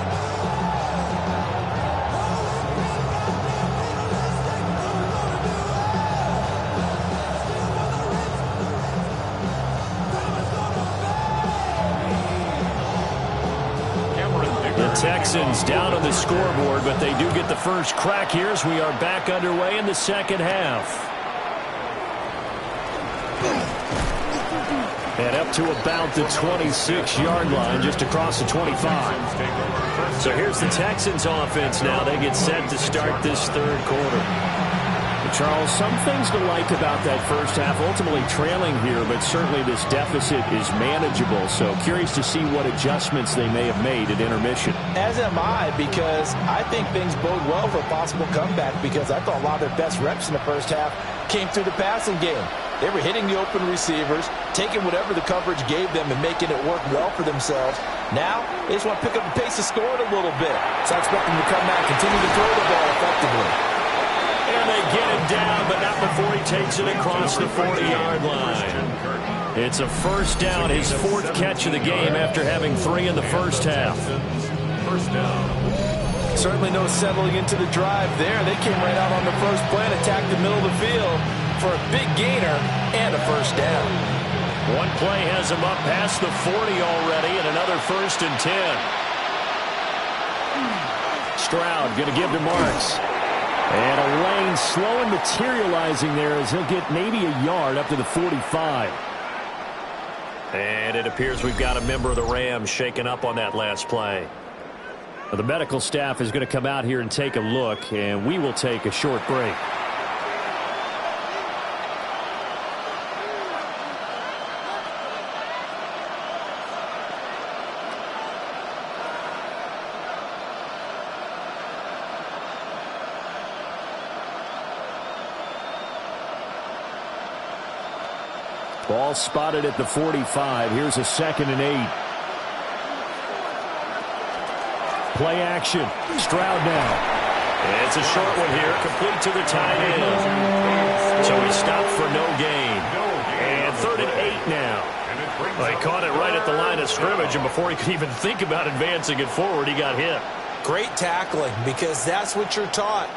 Texans down on the scoreboard, but they do get the first crack here as we are back underway in the second half. And up to about the 26-yard line, just across the 25. So here's the Texans offense now. They get set to start this third quarter. Charles, some things to like about that first half, ultimately trailing here, but certainly this deficit is manageable. So curious to see what adjustments they may have made at intermission. As am I, because I think things bode well for a possible comeback, because I thought a lot of their best reps in the first half came through the passing game. They were hitting the open receivers, taking whatever the coverage gave them and making it work well for themselves. Now, they just want to pick up the pace of scoring a little bit. So I expect them to come back, continue to throw the ball effectively. And they get it down, but not before he takes it across the 40-yard line. It's a first down, his fourth catch of the game after having 3 in the first half. First down. Certainly no settling into the drive there. They came right out on the first play and attacked the middle of the field for a big gainer and a first down. One play has him up past the 40 already, and another 1st and 10. Stroud going to give to Marks. And a lane slow and materializing there as he'll get maybe a yard up to the 45. And it appears we've got a member of the Rams shaken up on that last play. Well, the medical staff is going to come out here and take a look, and we will take a short break. Ball spotted at the 45. Here's a 2nd and 8. Play action. Stroud now. It's a short one here, complete to the tight end. So he stopped for no gain. And 3rd and 8 now. Well, he caught it right at the line of scrimmage, and before he could even think about advancing it forward, he got hit. Great tackling, because that's what you're taught.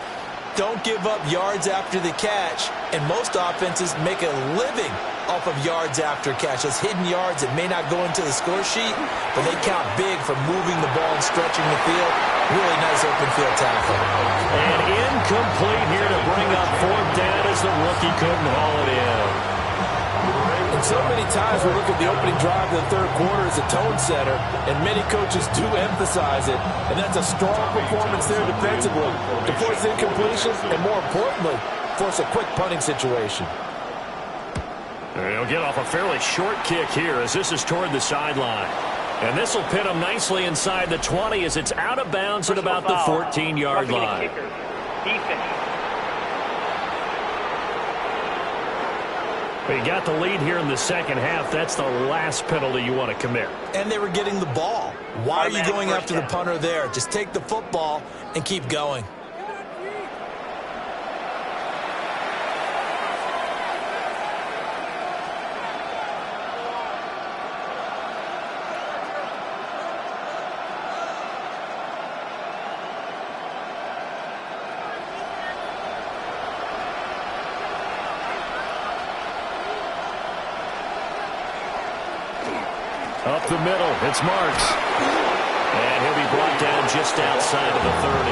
Don't give up yards after the catch, and most offenses make a living off of yards after catch. Those hidden yards that may not go into the score sheet, but they count big for moving the ball and stretching the field. Really nice open field tackle. And incomplete here to bring up 4th down as the rookie couldn't haul it in. And so many times we look at the opening drive of the third quarter as a tone setter, and many coaches do emphasize it, and that's a strong performance there defensively to force incompletion and, more importantly, force a quick punting situation. He'll get off a fairly short kick here as this is toward the sideline. And this will pin him nicely inside the 20 as it's out of bounds at about the 14-yard line. But you got the lead here in the second half. That's the last penalty you want to commit. And they were getting the ball. Why are you going after the punter there? Just take the football and keep going. Up the middle, it's Marks. And he'll be brought down just outside of the 30.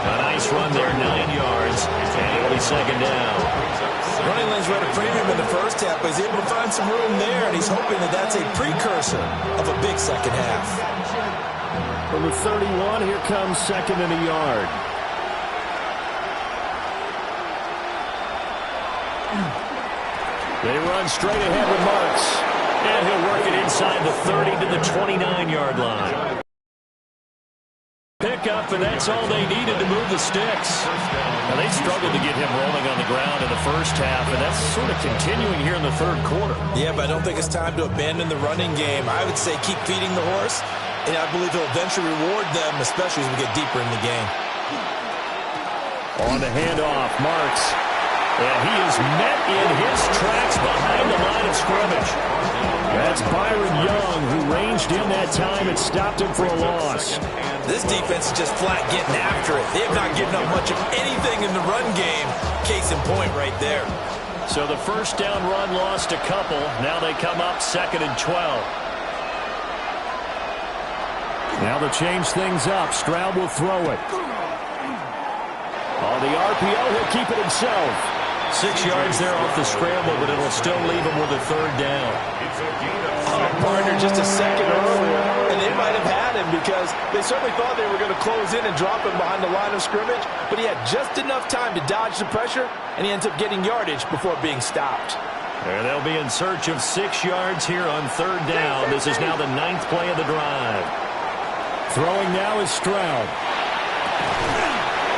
A nice run there, 9 yards, and it'll be 2nd down. Running lanes were at a premium in the first half, but he's able to find some room there, and he's hoping that that's a precursor of a big second half. From the 31, here comes second and a yard. They run straight ahead with Marks. And he'll work it inside the 30 to the 29-yard line. Pick up, and that's all they needed to move the sticks. Now, they struggled to get him rolling on the ground in the first half, and that's sort of continuing here in the third quarter. Yeah, but I don't think it's time to abandon the running game. I would say keep feeding the horse, and I believe he'll eventually reward them, especially as we get deeper in the game. On the handoff, Marks. And he is met in his tracks behind the line of scrimmage. That's Byron Young, who ranged in that time and stopped him for a loss. This defense is just flat getting after it. They have not given up much of anything in the run game. Case in point right there. So the first down run lost a couple. Now they come up 2nd and 12. Now to change things up, Stroud will throw it. On the RPO, he'll keep it himself. 6 yards there off the scramble, but it'll still leave him with a third down. Partner just a second earlier, and they might have had him because they certainly thought they were going to close in and drop him behind the line of scrimmage, but he had just enough time to dodge the pressure, and he ends up getting yardage before being stopped. And they'll be in search of 6 yards here on third down. This is now the 9th play of the drive. Throwing now is Stroud.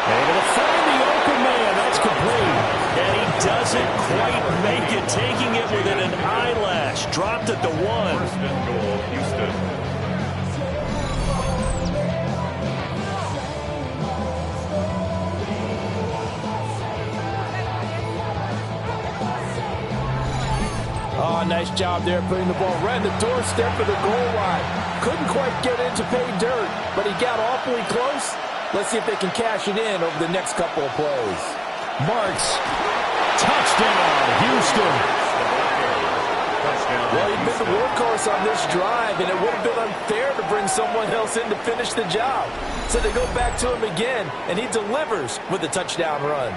Able to find the open man. That's complete. And he doesn't quite make it, taking it within an eyelash. Dropped at the 1. First and goal, Houston. Oh, nice job there putting the ball right in the doorstep of the goal line. Couldn't quite get in to pay dirt, but he got awfully close. Let's see if they can cash it in over the next couple of plays. Marks. Touchdown, Houston. Well, he'd been the workhorse on this drive, and it would have been unfair to bring someone else in to finish the job. So they go back to him again, and he delivers with a touchdown run.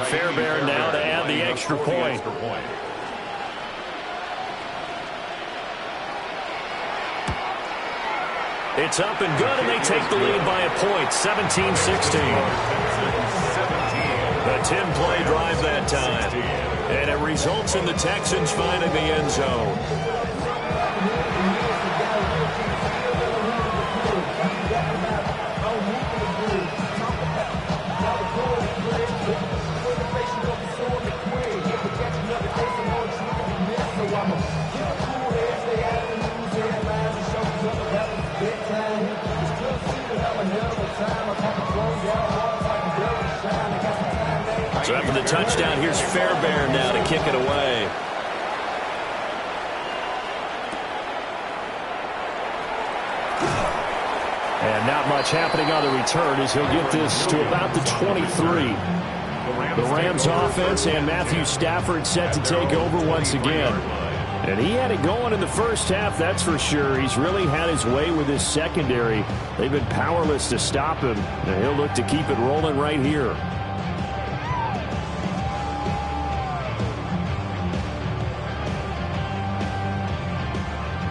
Fairbairn now to add the extra point. It's up and good, and they take the lead by a point, 17-16. A 10-play drive that time. And it results in the Texans finding the end zone. So after the touchdown, here's Fairbairn now to kick it away. And not much happening on the return as he'll get this to about the 23. The Rams offense and Matthew Stafford set to take over once again. And he had it going in the first half, that's for sure. He's really had his way with his secondary. They've been powerless to stop him. And he'll look to keep it rolling right here.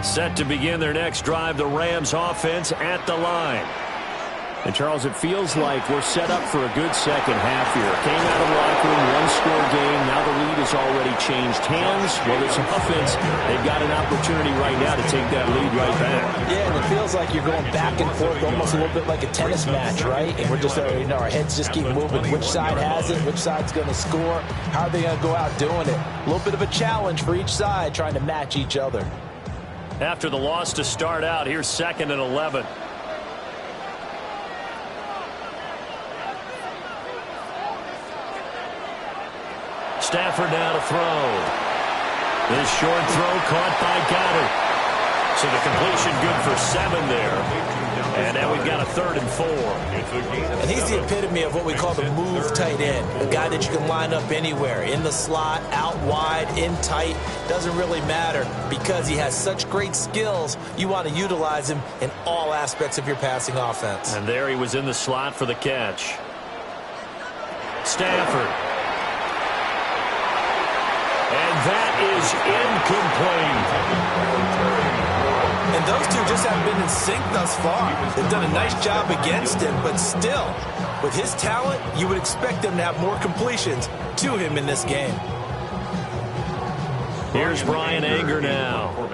Set to begin their next drive, the Rams offense at the line. And, Charles, it feels like we're set up for a good second half here. Came out of the locker room, one-score game. Now the lead has already changed hands. Well, this offense, they've got an opportunity right now to take that lead right back. Yeah, and it feels like you're going back and forth almost a little bit like a tennis match, right? And we're just, our heads just keep moving. Which side has it? Which side's going to score? How are they going to go out doing it? A little bit of a challenge for each side trying to match each other. After the loss to start out, here's 2nd and 11. Stafford now to throw. This short throw caught by Goddard. So the completion good for 7 there. And now we've got a 3rd and 4. And he's the epitome of what we call the move tight end. A guy that you can line up anywhere. In the slot, out wide, in tight. Doesn't really matter because he has such great skills. You want to utilize him in all aspects of your passing offense. And there he was in the slot for the catch. Stafford. And that is incomplete. And those two just haven't been in sync thus far. They've done a nice job against him, but still, with his talent, you would expect them to have more completions to him in this game. Here's Brian Anger now,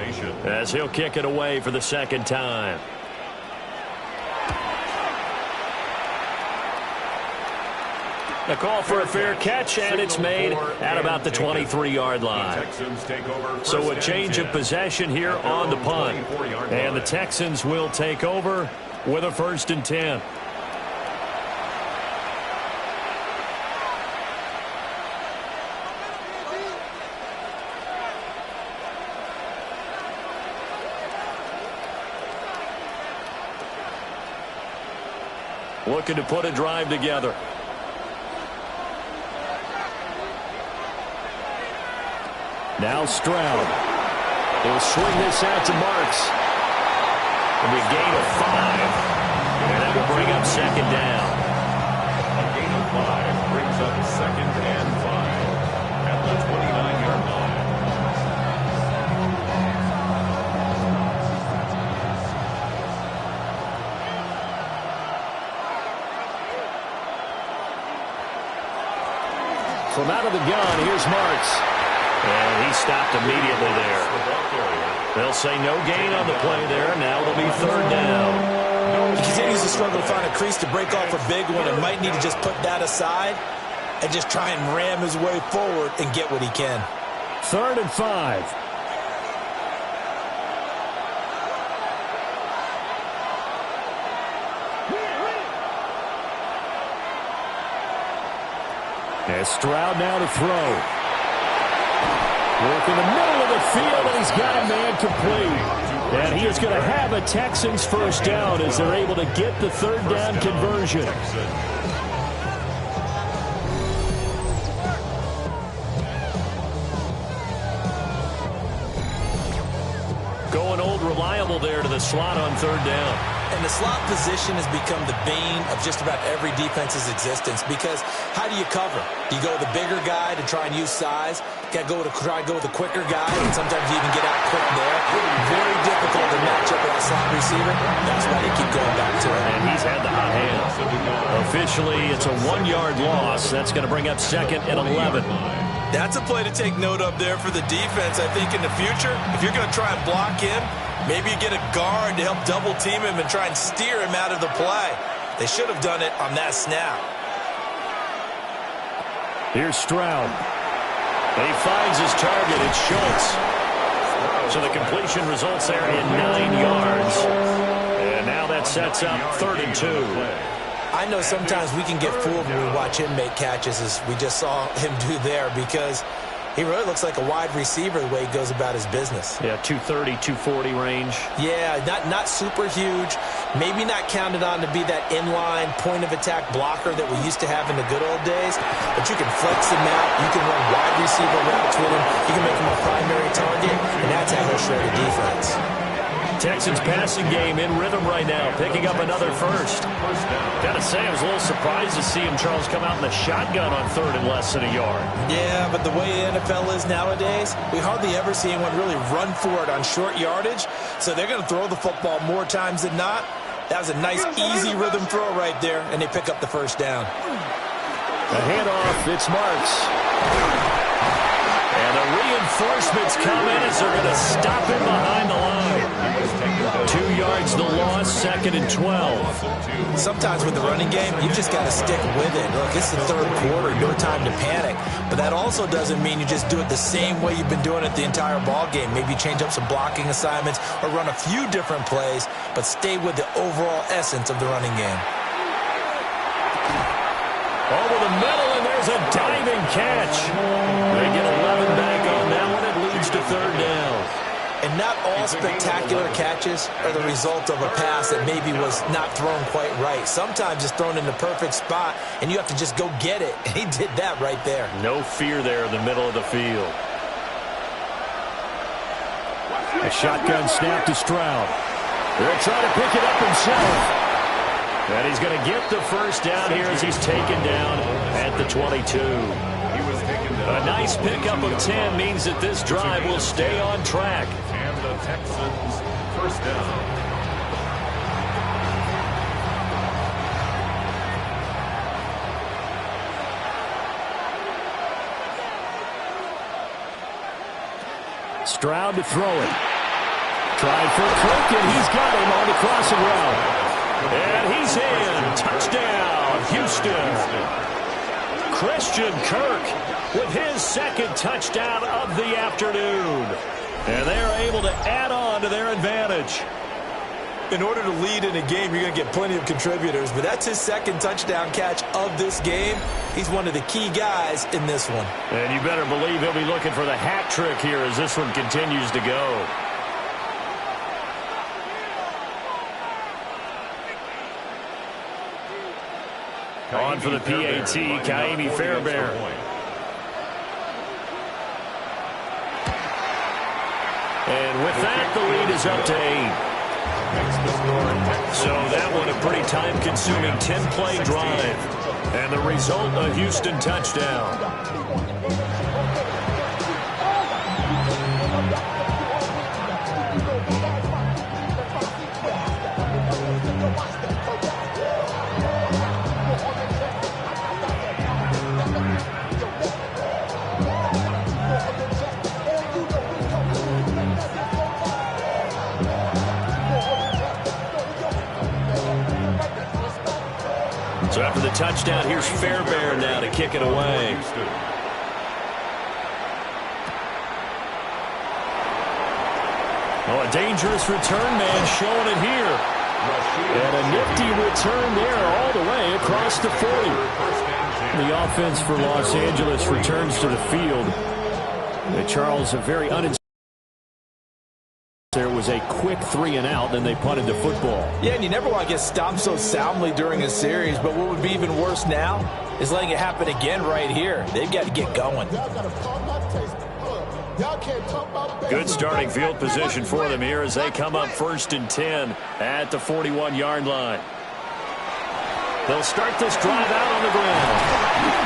as he'll kick it away for the 2nd time. The call for a fair catch, and it's made at about the 23-yard line. So a change of possession here on the punt. And the Texans will take over with a 1st and 10. Looking to put a drive together. Now Stroud. He'll swing this out to Marks. It'll be a gain of 5. And that will bring up 2nd down. A gain of 5 brings up 2nd and 5 at the 29-yard line. From out of the gun, here's Marks. And he stopped immediately there. They'll say no gain on the play there. Now it'll be 3rd down. He continues to struggle to find a crease to break off a big one and might need to just put that aside and just try and ram his way forward and get what he can. 3rd and 5. And Stroud now to throw. Work in the middle of the field, and he's got a man complete. And he is going to have a Texans 1st down as they're able to get the 3rd down conversion. Going old reliable there to the slot on 3rd down. And the slot position has become the bane of just about every defense's existence because how do you cover? Do you go with a bigger guy to try and use size? Got to try and go with a quicker guy, and sometimes you even get out quick there. Very difficult to match up with a slot receiver. That's why you keep going back to it. And he's had the hot hand. Officially, it's a 1-yard loss. That's going to bring up 2nd and 11. That's a play to take note of there for the defense. I think in the future, if you're going to try and block him, maybe you get a guard to help double team him and try and steer him out of the play. They should have done it on that snap. Here's Stroud. And he finds his target. It's Schultz. So the completion results there in 9 yards. And now that sets up 3rd and 2. I know sometimes we can get fooled when we watch him make catches, as we just saw him do there, because he really looks like a wide receiver the way he goes about his business. Yeah, 230, 240 range. Yeah, not super huge. Maybe not counted on to be that inline point-of-attack blocker that we used to have in the good old days. But you can flex him out. You can run wide receiver routes with him. You can make him a primary target, and that's how he'll shred a defense. Texans passing game in rhythm right now, picking up another 1st. Gotta say, I was a little surprised to see him, Charles, come out in the shotgun on 3rd and less than a yard. Yeah, but the way the NFL is nowadays, we hardly ever see anyone really run for it on short yardage. So they're going to throw the football more times than not. That was a nice, easy rhythm throw right there, and they pick up the 1st down. A handoff, it's Marks. And the reinforcements come in as they're going to stop him behind the line. 2 yards the loss, 2nd and 12. Sometimes with the running game, you just got to stick with it. Look, it's the 3rd quarter, no time to panic. But that also doesn't mean you just do it the same way you've been doing it the entire ball game. Maybe change up some blocking assignments or run a few different plays, but stay with the overall essence of the running game. Over the middle, and there's a diving catch. They get 11 back on that one. It leads to 3rd down. And And not all spectacular catches are the result of a pass that maybe was not thrown quite right. Sometimes it's thrown in the perfect spot, and you have to just go get it. And he did that right there. No fear there in the middle of the field. A shotgun snap to Stroud. They'll try to pick it up himself. And he's going to get the first down here as he's taken down at the 22. A nice pickup of 10 means that this drive will stay on track. And the Texans first down. Stroud to throw it. Tried for Kirk, and he's got him on the crossing route. And he's in. Touchdown, Houston. Christian Kirk with his second touchdown of the afternoon. And they're able to add on to their advantage. In order to lead in a game, you're going to get plenty of contributors, but that's his second touchdown catch of this game. He's one of the key guys in this one. And you better believe he'll be looking for the hat trick here as this one continues to go. On for the PAT, Kaimi Fairbairn. And with that, the lead is up to 8. So that one a pretty time-consuming 10-play drive. And the result, a Houston touchdown. So after the touchdown, here's Fairbairn now to kick it away. Oh, a dangerous return man showing it here. And a nifty return there all the way across the 40. The offense for Los Angeles returns to the field. Charles, a very there was a quick 3-and-out, then they punted the football. Yeah, and you never want to get stopped so soundly during a series, but what would be even worse now is letting it happen again right here. They've got to get going. Good starting field position for them here as they come up 1st and 10 at the 41-yard line. They'll start this drive out on the ground.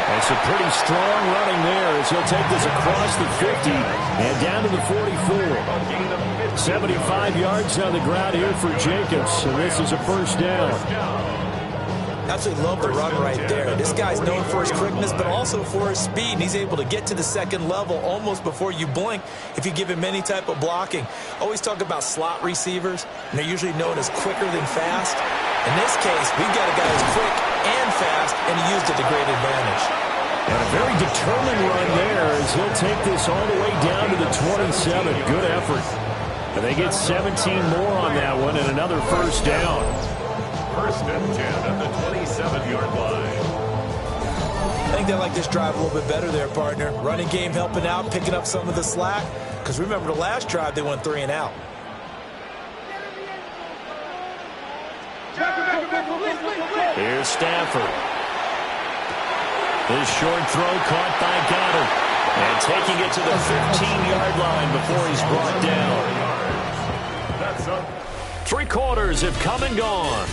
That's a pretty strong running there as he'll take this across the 50 and down to the 44. 75 yards on the ground here for Jacobs, and this is a first down. Absolutely love the run right there. This guy's known for his quickness, but also for his speed, and he's able to get to the second level almost before you blink if you give him any type of blocking. Always talk about slot receivers, and they're usually known as quicker than fast. In this case, we've got a guy who's quick and fast, and he used it to great advantage. And a very determined run there as he'll take this all the way down to the 27. Good effort. And they get 17 more on that one and another first down. 1st and 10 at the 27-yard line. I think they like this drive a little bit better there, partner. Running game helping out, picking up some of the slack. Because remember, the last drive, they went 3-and-out. Here's Stafford. His short throw caught by Goddard. And taking it to the 15-yard line before he's brought down. That's up. 3 quarters have come and gone.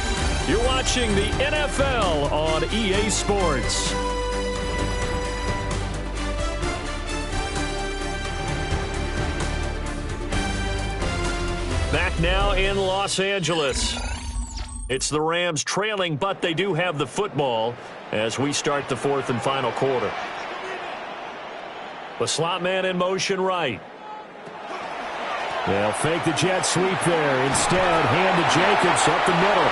You're watching the NFL on EA Sports. Back now in Los Angeles. It's the Rams trailing, but they do have the football as we start the 4th and final quarter. The slot man in motion right. They'll fake the jet sweep there. Instead, hand to Jacobs up the middle.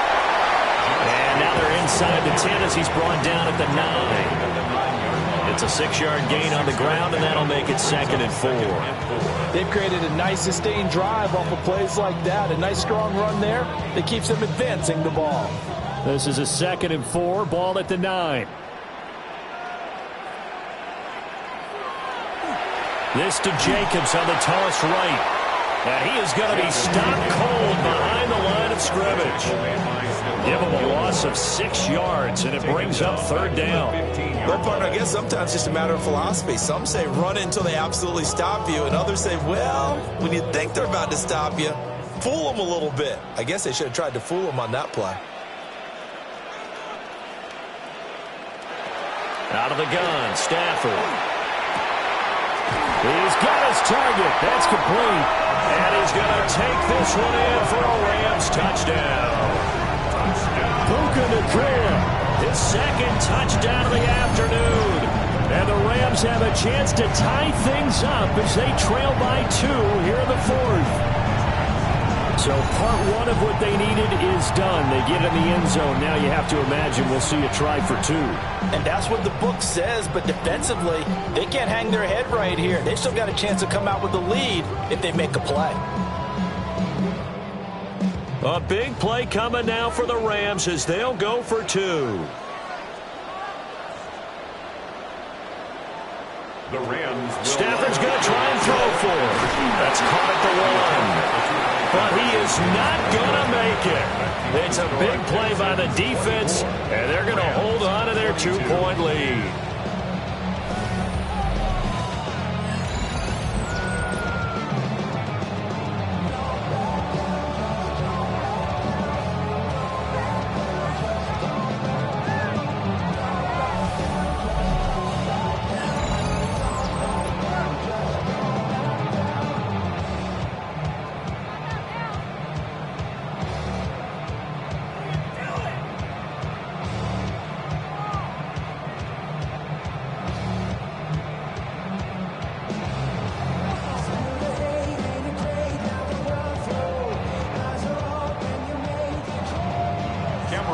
And now they're inside the 10 as he's brought down at the 9. It's a 6-yard gain on the ground, and that'll make it 2nd and 4. They've created a nice sustained drive off of plays like that. A nice strong run there that keeps them advancing the ball. This is a 2nd and 4, ball at the 9. This to Jacobs on the toss right. And he is going to be stopped cold behind the line of scrimmage. Give him a loss of 6 yards, and it brings up third down. Well, partner, I guess sometimes it's just a matter of philosophy. Some say run until they absolutely stop you, and others say, well, when you think they're about to stop you, fool them a little bit. I guess they should have tried to fool them on that play. Out of the gun, Stafford. He's got his target. That's complete. And he's going to take this one in for a Rams touchdown. Puka Nacua, his second touchdown of the afternoon. And the Rams have a chance to tie things up as they trail by 2 here in the fourth. So part one of what they needed is done. They get in the end zone. Now you have to imagine we'll see a try for 2. And that's what the book says, but defensively, they can't hang their head right here. They've still got a chance to come out with the lead if they make a play. A big play coming now for the Rams as they'll go for 2. The Rams. Stafford's going to try and throw for him. That's caught at the 1. But he is not going to make it. It's a big play by the defense, and they're going to hold on to their 2-point lead.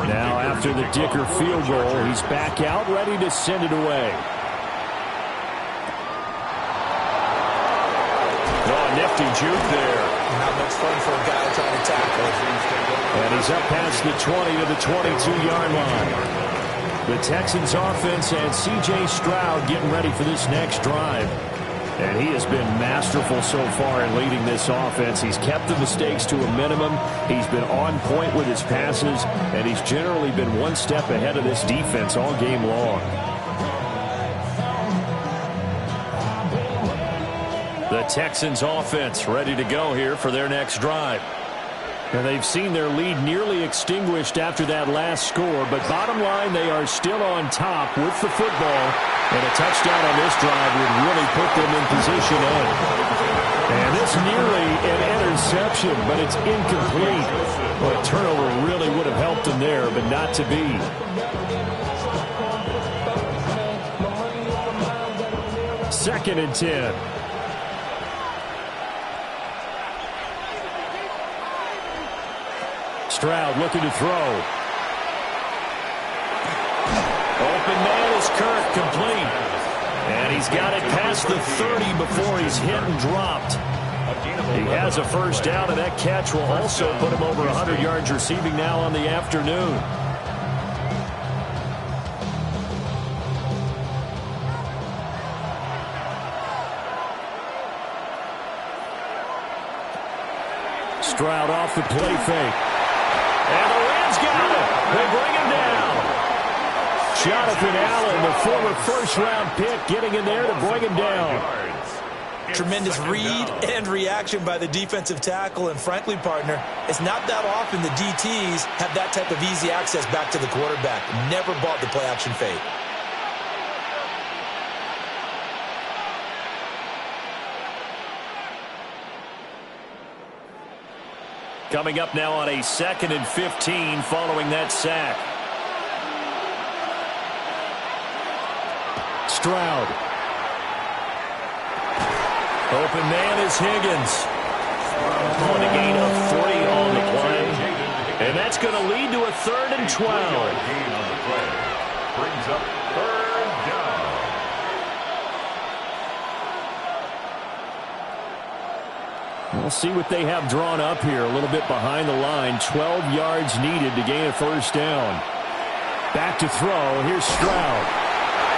Now after the Dicker field goal, he's back out, ready to send it away. Oh, nifty juke there. Not much fun for a guy trying to tackle. And he's up past the 20 to the 22-yard line. The Texans offense and C.J. Stroud getting ready for this next drive. And he has been masterful so far in leading this offense. He's kept the mistakes to a minimum. He's been on point with his passes, and he's generally been one step ahead of this defense all game long. The Texans offense ready to go here for their next drive. And they've seen their lead nearly extinguished after that last score, but bottom line, they are still on top with the football, and a touchdown on this drive would really put them in position A. And it's nearly an interception, but it's incomplete. Well, a turnover really would have helped them there, but not to be. Second and 10. Stroud looking to throw. Open man is Kirk, complete. And he's got it past the 30 before he's hit and dropped. He has a first down, and that catch will also put him over 100 yards receiving now on the afternoon. Stroud off the play fake. And the Rams got it. They bring him down. Jonathan Allen, the former first-round pick, getting in there to bring him down. Tremendous read and reaction by the defensive tackle. And frankly, partner, it's not that often the DTs have that type of easy access back to the quarterback. Never bought the play-action fake. Coming up now on a 2nd and 15 following that sack. Stroud. Open man is Higgins. On a gain of 3 on the play. And that's going to lead to a 3rd and 12. Gain on the play. Brings up 3rd down. We'll see what they have drawn up here. A little bit behind the line. 12 yards needed to gain a first down. Back to throw. Here's Stroud.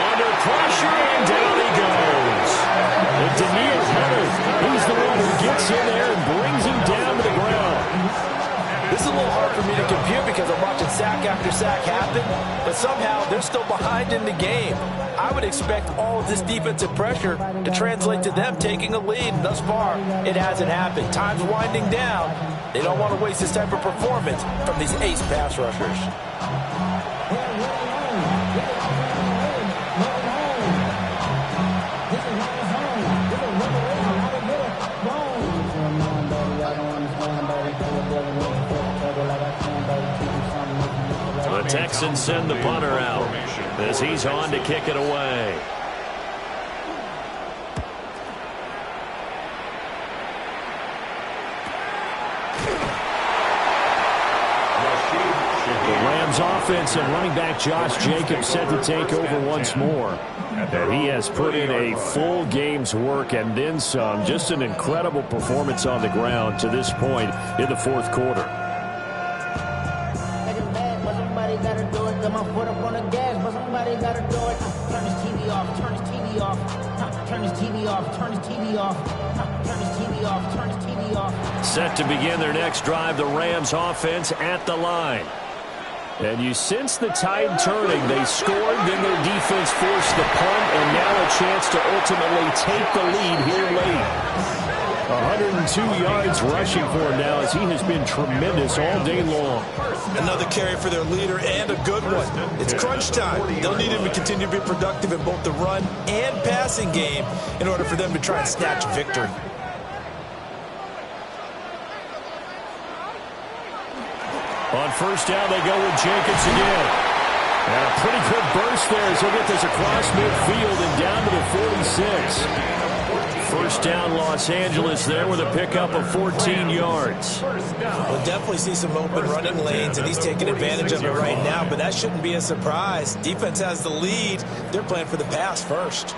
Under pressure, and down he goes. And Daniil Hunter, he's the one who gets in there and brings him down to the ground. This is a little hard for me to compute because I'm watching sack after sack happen, but somehow they're still behind in the game. I would expect all of this defensive pressure to translate to them taking a lead. Thus far, it hasn't happened. Time's winding down. They don't want to waste this type of performance from these ace pass rushers. The Texans send the punter out as he's on to kick it away. The Rams offense and running back Josh Jacobs set to take over once more. And he has put in a full game's work and then some. Just an incredible performance on the ground to this point in the fourth quarter. Gotta do it, got my foot up on the gas, but somebody gotta do it. Turn this TV off, turn this TV off, turn this TV off, turn this TV off, turn this TV off, turn this TV off. Set to begin their next drive, the Rams offense at the line. And you sense the tide turning. They scored, then their defense forced the punt, and now a chance to ultimately take the lead here late. 102 yards rushing for him now as he has been tremendous all day long. Another carry for their leader and a good one. It's crunch time. They'll need him to continue to be productive in both the run and passing game in order for them to try and snatch victory. On first down, they go with Jacobs again. And a pretty good burst there as he'll get this across midfield and down to the 46. First down, Los Angeles there with a pickup of 14 yards. We'll definitely see some open running lanes, and he's taking advantage of it right now, but that shouldn't be a surprise. Defense has the lead. They're playing for the pass first.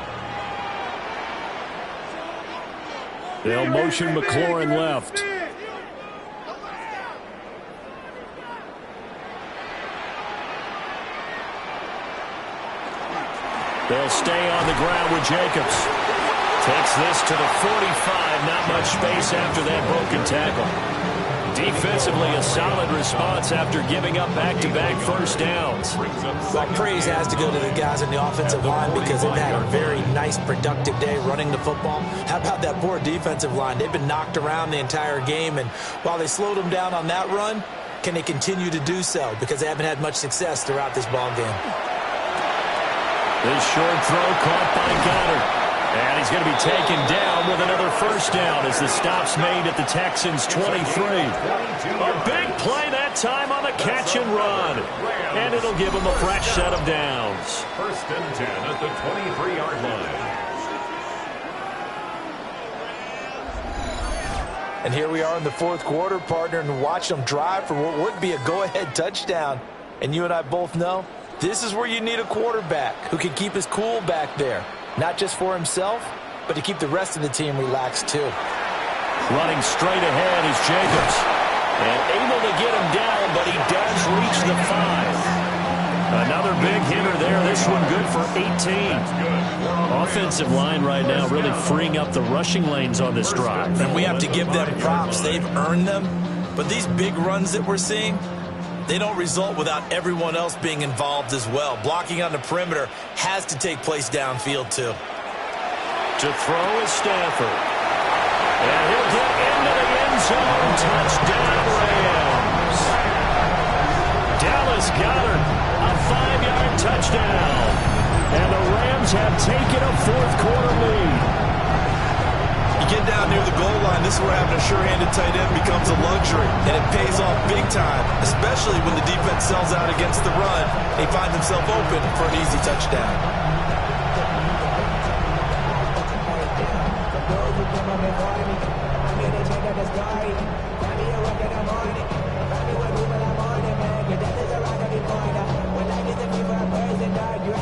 They'll motion McLaurin left. They'll stay on the ground with Jacobs. Takes this to the 45. Not much space after that broken tackle. Defensively, a solid response after giving up back-to-back first downs. Well, praise has to go to the guys in the offensive line because they've had a very nice, productive day running the football. How about that poor defensive line? They've been knocked around the entire game, and while they slowed them down on that run, can they continue to do so? Because they haven't had much success throughout this ball game. This short throw caught by Goddard. And he's going to be taken down with another first down as the stop's made at the Texans' 23. A big play that time on the catch and run. And it'll give him a fresh set of downs. First and 10 at the 23-yard line. And here we are in the fourth quarter, partner, and watch them drive for what would be a go-ahead touchdown. And you and I both know this is where you need a quarterback who can keep his cool back there. Not just for himself, but to keep the rest of the team relaxed, too. Running straight ahead is Jacobs. And able to get him down, but he does reach the 5. Another big hitter there. This one good for 18. Offensive line right now really freeing up the rushing lanes on this drive. And we have to give them props. They've earned them. But these big runs that we're seeing, they don't result without everyone else being involved as well. Blocking on the perimeter has to take place downfield, too. To throw is Stafford. And he'll get into the end zone. Touchdown, Rams. Dallas Goedert, a 5-yard touchdown. And the Rams have taken a fourth-quarter lead. You get down near the goal line, this is where having a sure-handed tight end becomes a luxury, and it pays off big time, especially when the defense sells out against the run and he finds himself open for an easy touchdown.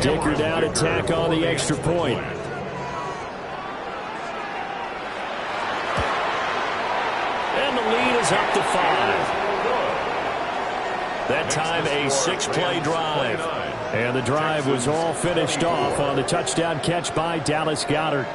Dicker down to tack on the extra point. Up to 5. That time a 6-play drive. And the drive was all finished off on the touchdown catch by Dallas Goedert.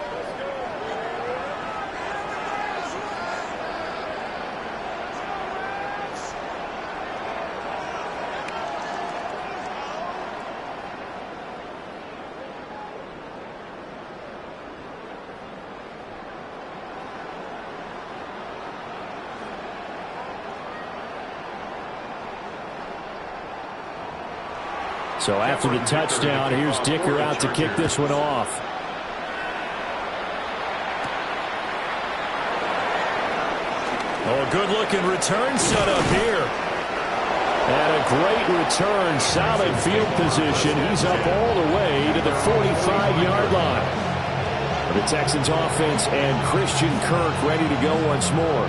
So after the touchdown, here's Dicker out to kick this one off. Oh, a good-looking return set up here. And a great return, solid field position. He's up all the way to the 45-yard line. The Texans offense and Christian Kirk ready to go once more.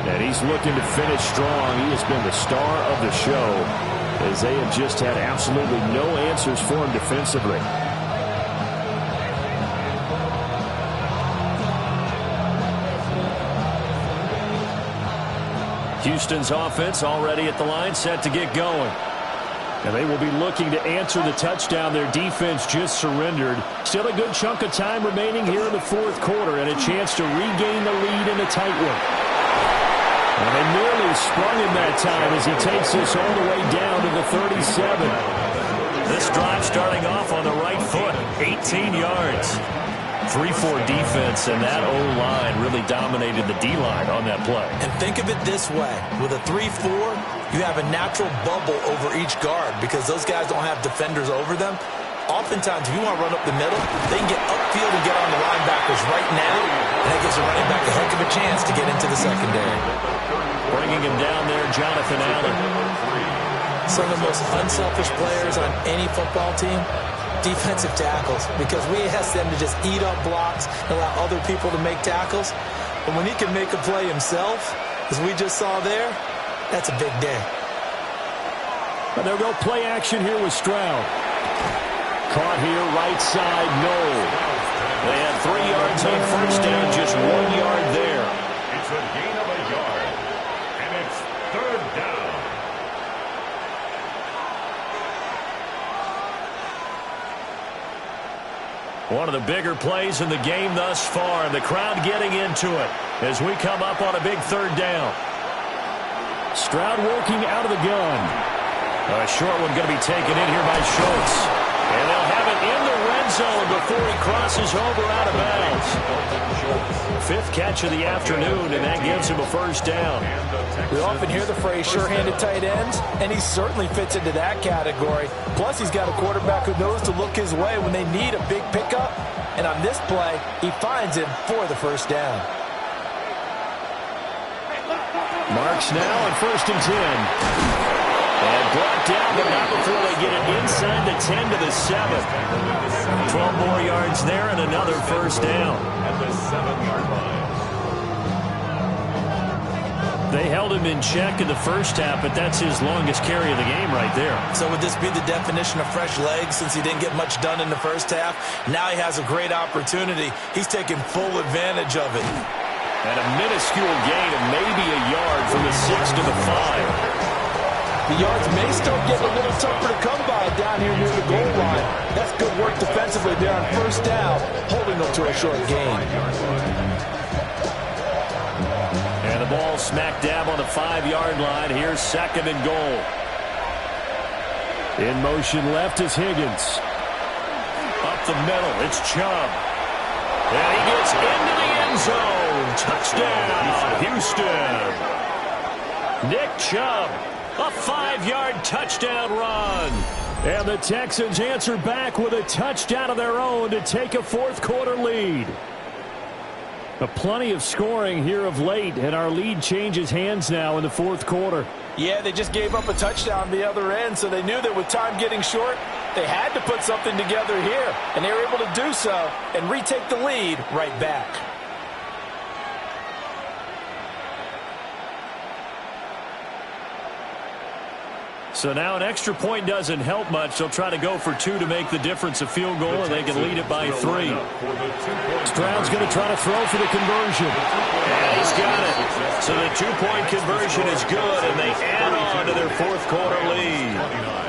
And he's looking to finish strong. He has been the star of the show as they have just had absolutely no answers for him defensively. Houston's offense already at the line, set to get going. And they will be looking to answer the touchdown their defense just surrendered. Still a good chunk of time remaining here in the fourth quarter and a chance to regain the lead in a tight one. And they nearly sprung him that time as he takes this all the way down to the 37. This drive starting off on the right foot, 18 yards. 3-4 defense, and that O-line really dominated the D-line on that play. And think of it this way. With a 3-4, you have a natural bubble over each guard because those guys don't have defenders over them. Oftentimes, if you want to run up the middle, they can get upfield and get on the linebackers right now, and that gives the running back a heck of a chance to get into the secondary. Bringing him down there, Jonathan Allen. Some of the most unselfish players on any football team, defensive tackles, because we ask them to just eat up blocks and allow other people to make tackles. But when he can make a play himself, as we just saw there, that's a big day. And they'll go play action here with Stroud. Caught here, right side, no. They had 3 yards on first down, just 1 yard there. It's a gain of a yard, and it's third down. One of the bigger plays in the game thus far, and the crowd getting into it as we come up on a big third down. Stroud working out of the gun. A short one going to be taken in here by Schultz. And they'll have it in the red zone before he crosses over out of bounds. 5th catch of the afternoon, and that gives him a first down. We often hear the phrase sure-handed tight ends, and he certainly fits into that category. Plus, he's got a quarterback who knows to look his way when they need a big pickup. And on this play, he finds him for the first down. Marks now on 1st and 10. And brought down, but not before they get it inside the 10 to the 7. 12 more yards there and another first down. At the 7-yard line. They held him in check in the first half, but that's his longest carry of the game right there. So would this be the definition of fresh legs since he didn't get much done in the first half? Now he has a great opportunity. He's taking full advantage of it. And a minuscule gain of maybe a yard from the 6 to the 5. The yards may start getting a little tougher to come by down here near the goal line. That's good work defensively there on first down, holding them to a short gain. And the ball smack dab on the 5-yard line. Here's 2nd and goal. In motion left is Higgins. Up the middle, it's Chubb. And he gets into the end zone. Touchdown, Houston. Nick Chubb. A 5-yard touchdown run. And the Texans answer back with a touchdown of their own to take a fourth-quarter lead. Plenty of scoring here of late, and our lead changes hands now in the fourth quarter. Yeah, they just gave up a touchdown the other end, so they knew that with time getting short, they had to put something together here. And they were able to do so and retake the lead right back. So now an extra point doesn't help much. They'll try to go for 2 to make the difference a field goal, and they can lead it by 3. Stroud's going to try to throw for the conversion. And he's got it. So the 2-point conversion is good, and they add on to their fourth-quarter lead.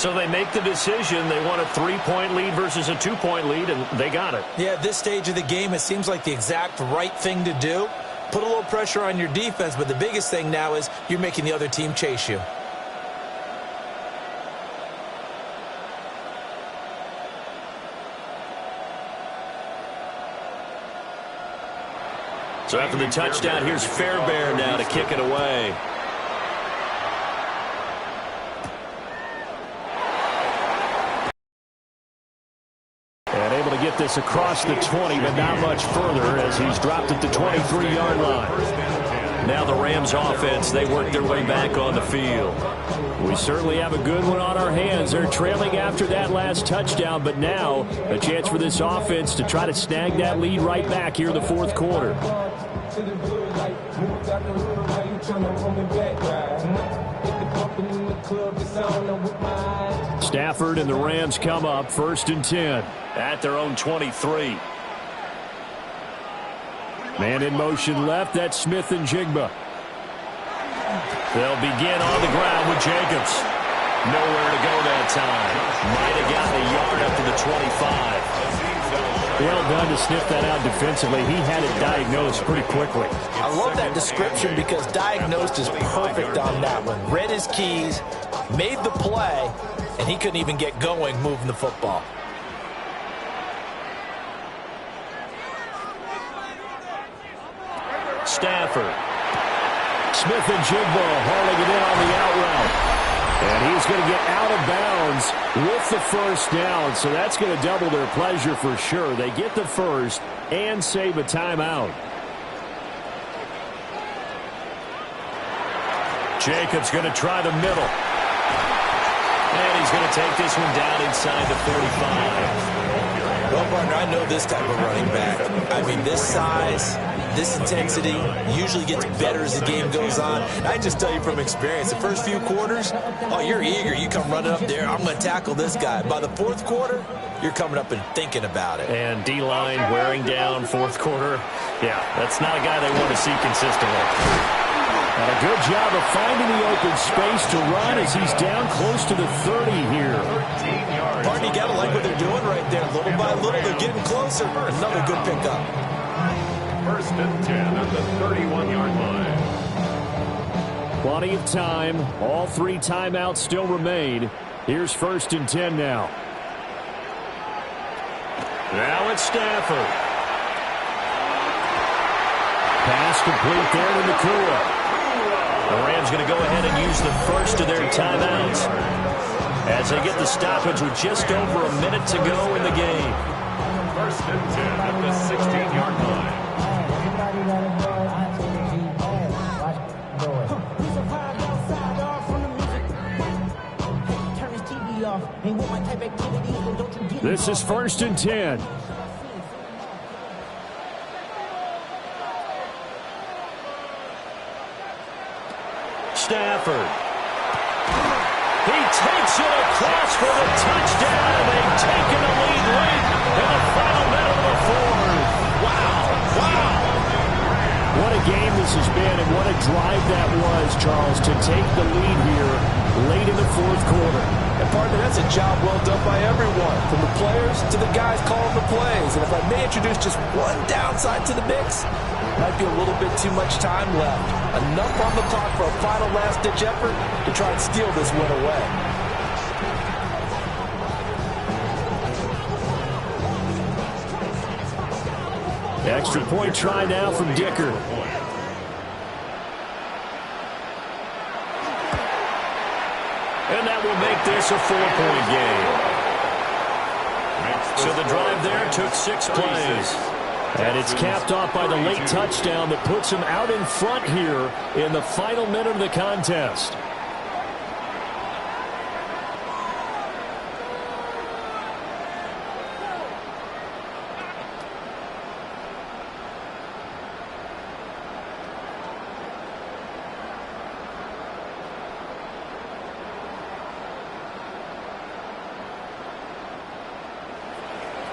So they make the decision. They want a 3-point lead versus a 2-point lead, and they got it. Yeah, at this stage of the game, it seems like the exact right thing to do. Put a little pressure on your defense, but the biggest thing now is you're making the other team chase you. So after the touchdown, here's Fairbairn now to kick it away. And able to get this across the 20, but not much further as he's dropped at the 23-yard line. Now the Rams offense, they work their way back on the field. We certainly have a good one on our hands. They're trailing after that last touchdown, but now a chance for this offense to try to snag that lead right back here in the fourth quarter. Stafford and the Rams come up 1st and 10 at their own 23. Man in motion left. That's Smith and Jigba. They'll begin on the ground with Jacobs. Nowhere to go that time. Might have gotten a yard up to the 25. Well done to sniff that out defensively. He had it diagnosed pretty quickly. I love that description because diagnosed is perfect on that one. Read his keys, made the play, and he couldn't even get going moving the football. Stafford. Smith and Jigba hauling it in on the out route. And he's going to get out of bounds with the first down. So that's going to double their pleasure for sure. They get the first and save a timeout. Jacobs going to try the middle. And he's going to take this one down inside the 45. Well, partner, I know this type of running back. I mean, this size, this intensity usually gets better as the game goes on. I just tell you from experience, the first few quarters, oh, you're eager. You come running up there, I'm going to tackle this guy. By the fourth quarter, you're coming up and thinking about it. And D-line wearing down fourth quarter. Yeah, that's not a guy they want to see consistently. And a good job of finding the open space to run as he's down close to the 30 here. Partner, you got to like what they're doing right there. Little by little, they're getting closer. Another good pickup. 1st and 10 at the 31-yard line. Plenty of time. All 3 timeouts still remain. Here's 1st and 10 now. Now it's Stafford. Pass complete there to Nakua. The Rams going to go ahead and use the first of their timeouts as they get the stoppage with just over a minute to go in the game. 1st and 10 at the 16-yard line. This is 1st and 10. Stafford. He takes it across for the touchdown. They've taken the lead late in the final minute of the fourth. Wow. What a game this has been, and what a drive that was, Charles, to take the lead here late in the fourth quarter. And partner, that's a job well done by everyone, from the players to the guys calling the plays. And if I may introduce just one downside to the mix, might be a little bit too much time left. Enough on the clock for a final last-ditch effort to try and steal this win away. Extra point try now from Dicker. And that will make this a 4-point game. So the drive there took 6 plays. And it's capped off by the late touchdown that puts him out in front here in the final minute of the contest.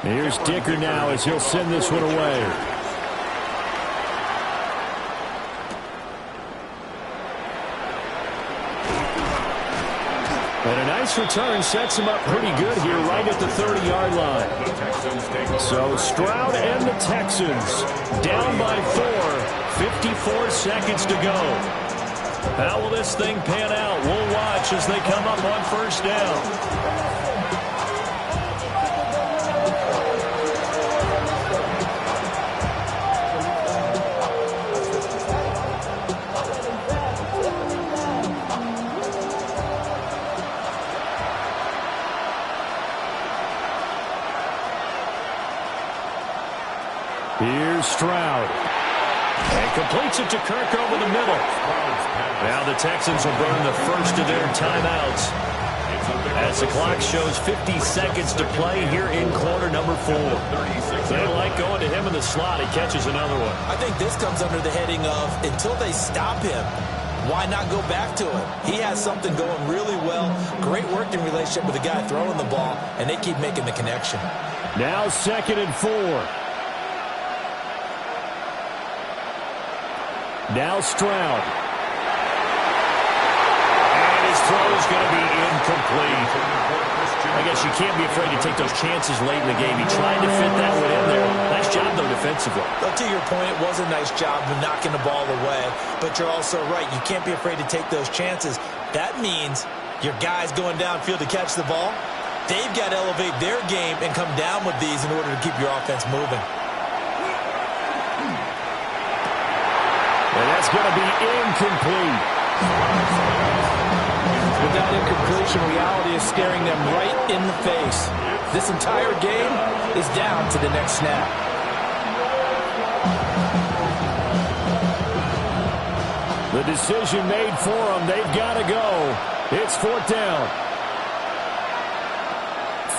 Here's Dicker now as he'll send this one away. And a nice return sets him up pretty good here right at the 30-yard line. So Stroud and the Texans down by 4, 54 seconds to go. How will this thing pan out? We'll watch as they come up on first down. Here's Stroud. And completes it to Kirk over the middle. Now the Texans will burn the first of their timeouts as the clock shows 50 seconds to play here in quarter number 4. They like going to him in the slot. He catches another one. I think this comes under the heading of until they stop him, why not go back to him? He has something going really well. Great working relationship with the guy throwing the ball, and they keep making the connection. Now 2nd and 4. Now Stroud. And his throw is going to be incomplete. I guess you can't be afraid to take those chances late in the game. He tried to fit that one in there. Nice job, though, defensively. Well, to your point, it was a nice job of knocking the ball away. But you're also right. You can't be afraid to take those chances. That means your guys going downfield to catch the ball, they've got to elevate their game and come down with these in order to keep your offense moving. And that's going to be incomplete. With that incompletion, reality is staring them right in the face. This entire game is down to the next snap. The decision made for them. They've got to go. It's 4th down.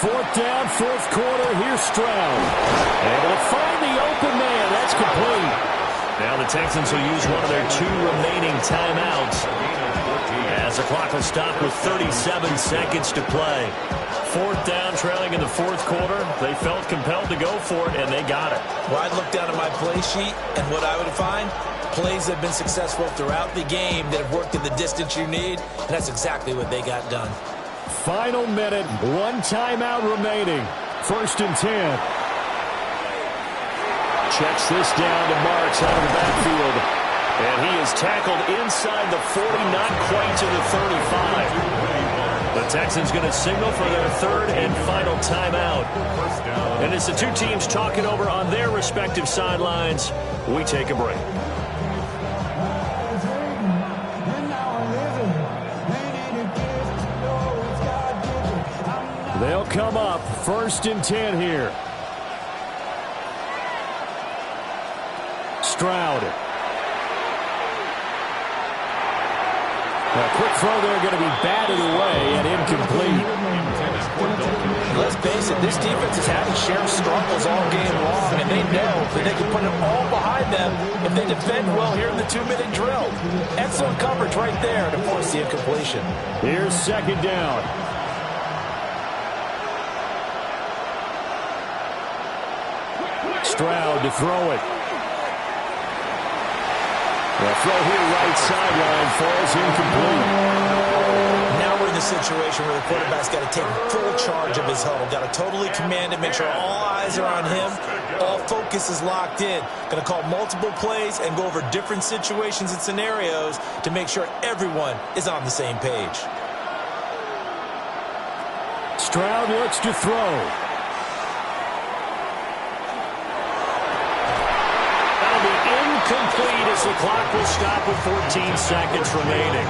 4th down, 4th quarter. Here's Stroud. Able to find the open man. That's complete. Now the Texans will use one of their 2 remaining timeouts as the clock will stop with 37 seconds to play. 4th down, trailing in the 4th quarter. They felt compelled to go for it, and they got it. Well, I'd look down at my play sheet, and what I would find, plays that have been successful throughout the game that have worked in the distance you need, and that's exactly what they got done. Final minute, 1 timeout remaining. 1st and 10. Checks this down to Marks out of the backfield. And he is tackled inside the 40, not quite to the 35. The Texans going to signal for their 3rd and final timeout. And as the 2 teams talking over on their respective sidelines, we take a break. They'll come up 1st and 10 here. Stroud. A quick throw there going to be batted away and incomplete. Let's face it, this defense has had its share of struggles all game long, and they know that they can put it all behind them if they defend well here in the 2-minute drill. Excellent coverage right there to force the incompletion. Here's 2nd down. Stroud to throw it. The throw here right sideline falls incomplete. Now we're in the situation where the quarterback's got to take full charge of his huddle. Got to totally command it, make sure all eyes are on him. All focus is locked in. Going to call multiple plays and go over different situations and scenarios to make sure everyone is on the same page. Stroud looks to throw. Complete as the clock will stop with 14 seconds remaining.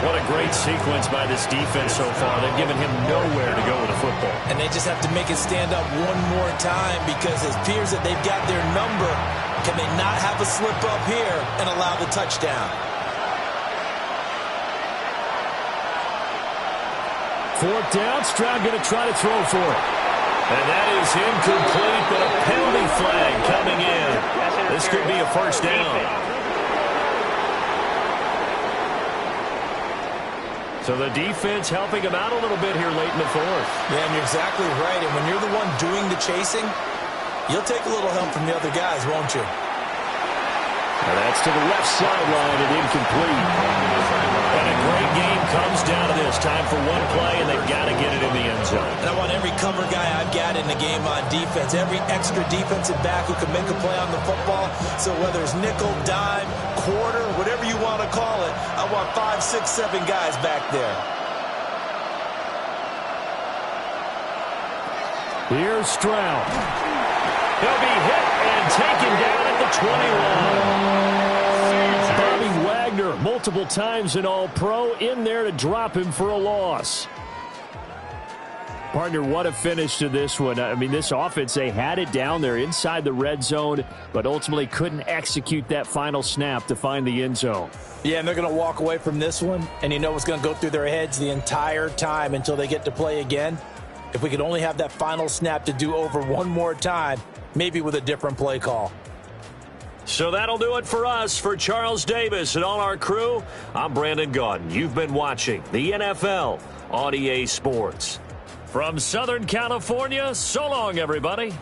What a great sequence by this defense so far. They've given him nowhere to go with the football. And they just have to make it stand up one more time because it appears that they've got their number. Can they not have a slip up here and allow the touchdown? 4th down, Stroud going to try to throw for it. And that is incomplete, but a penalty flag coming in. This could be a 1st down. So the defense helping him out a little bit here late in the 4th. Yeah, and you're exactly right. And when you're the one doing the chasing, you'll take a little help from the other guys, won't you? Now that's to the left sideline and incomplete. And a great game comes down to this. Time time for one play, and they've got to get it in the end zone. And I want every cover guy I've got in the game on defense, every extra defensive back who can make a play on the football. So whether it's nickel, dime, quarter, whatever you want to call it, I want 5, 6, 7 guys back there. Here's Stroud. He'll be hit and taken down at the 21. Bobby Wagner, multiple times an All-Pro, in there to drop him for a loss. Partner, what a finish to this one. I mean, this offense, they had it down there inside the red zone, but ultimately couldn't execute that final snap to find the end zone. Yeah, and they're going to walk away from this one, and you know what's going to go through their heads the entire time until they get to play again? If we could only have that final snap to do over one more time, maybe with a different play call. So that'll do it for us. For Charles Davis and all our crew, I'm Brandon Gaudin. You've been watching the NFL on EA Sports. From Southern California, so long, everybody.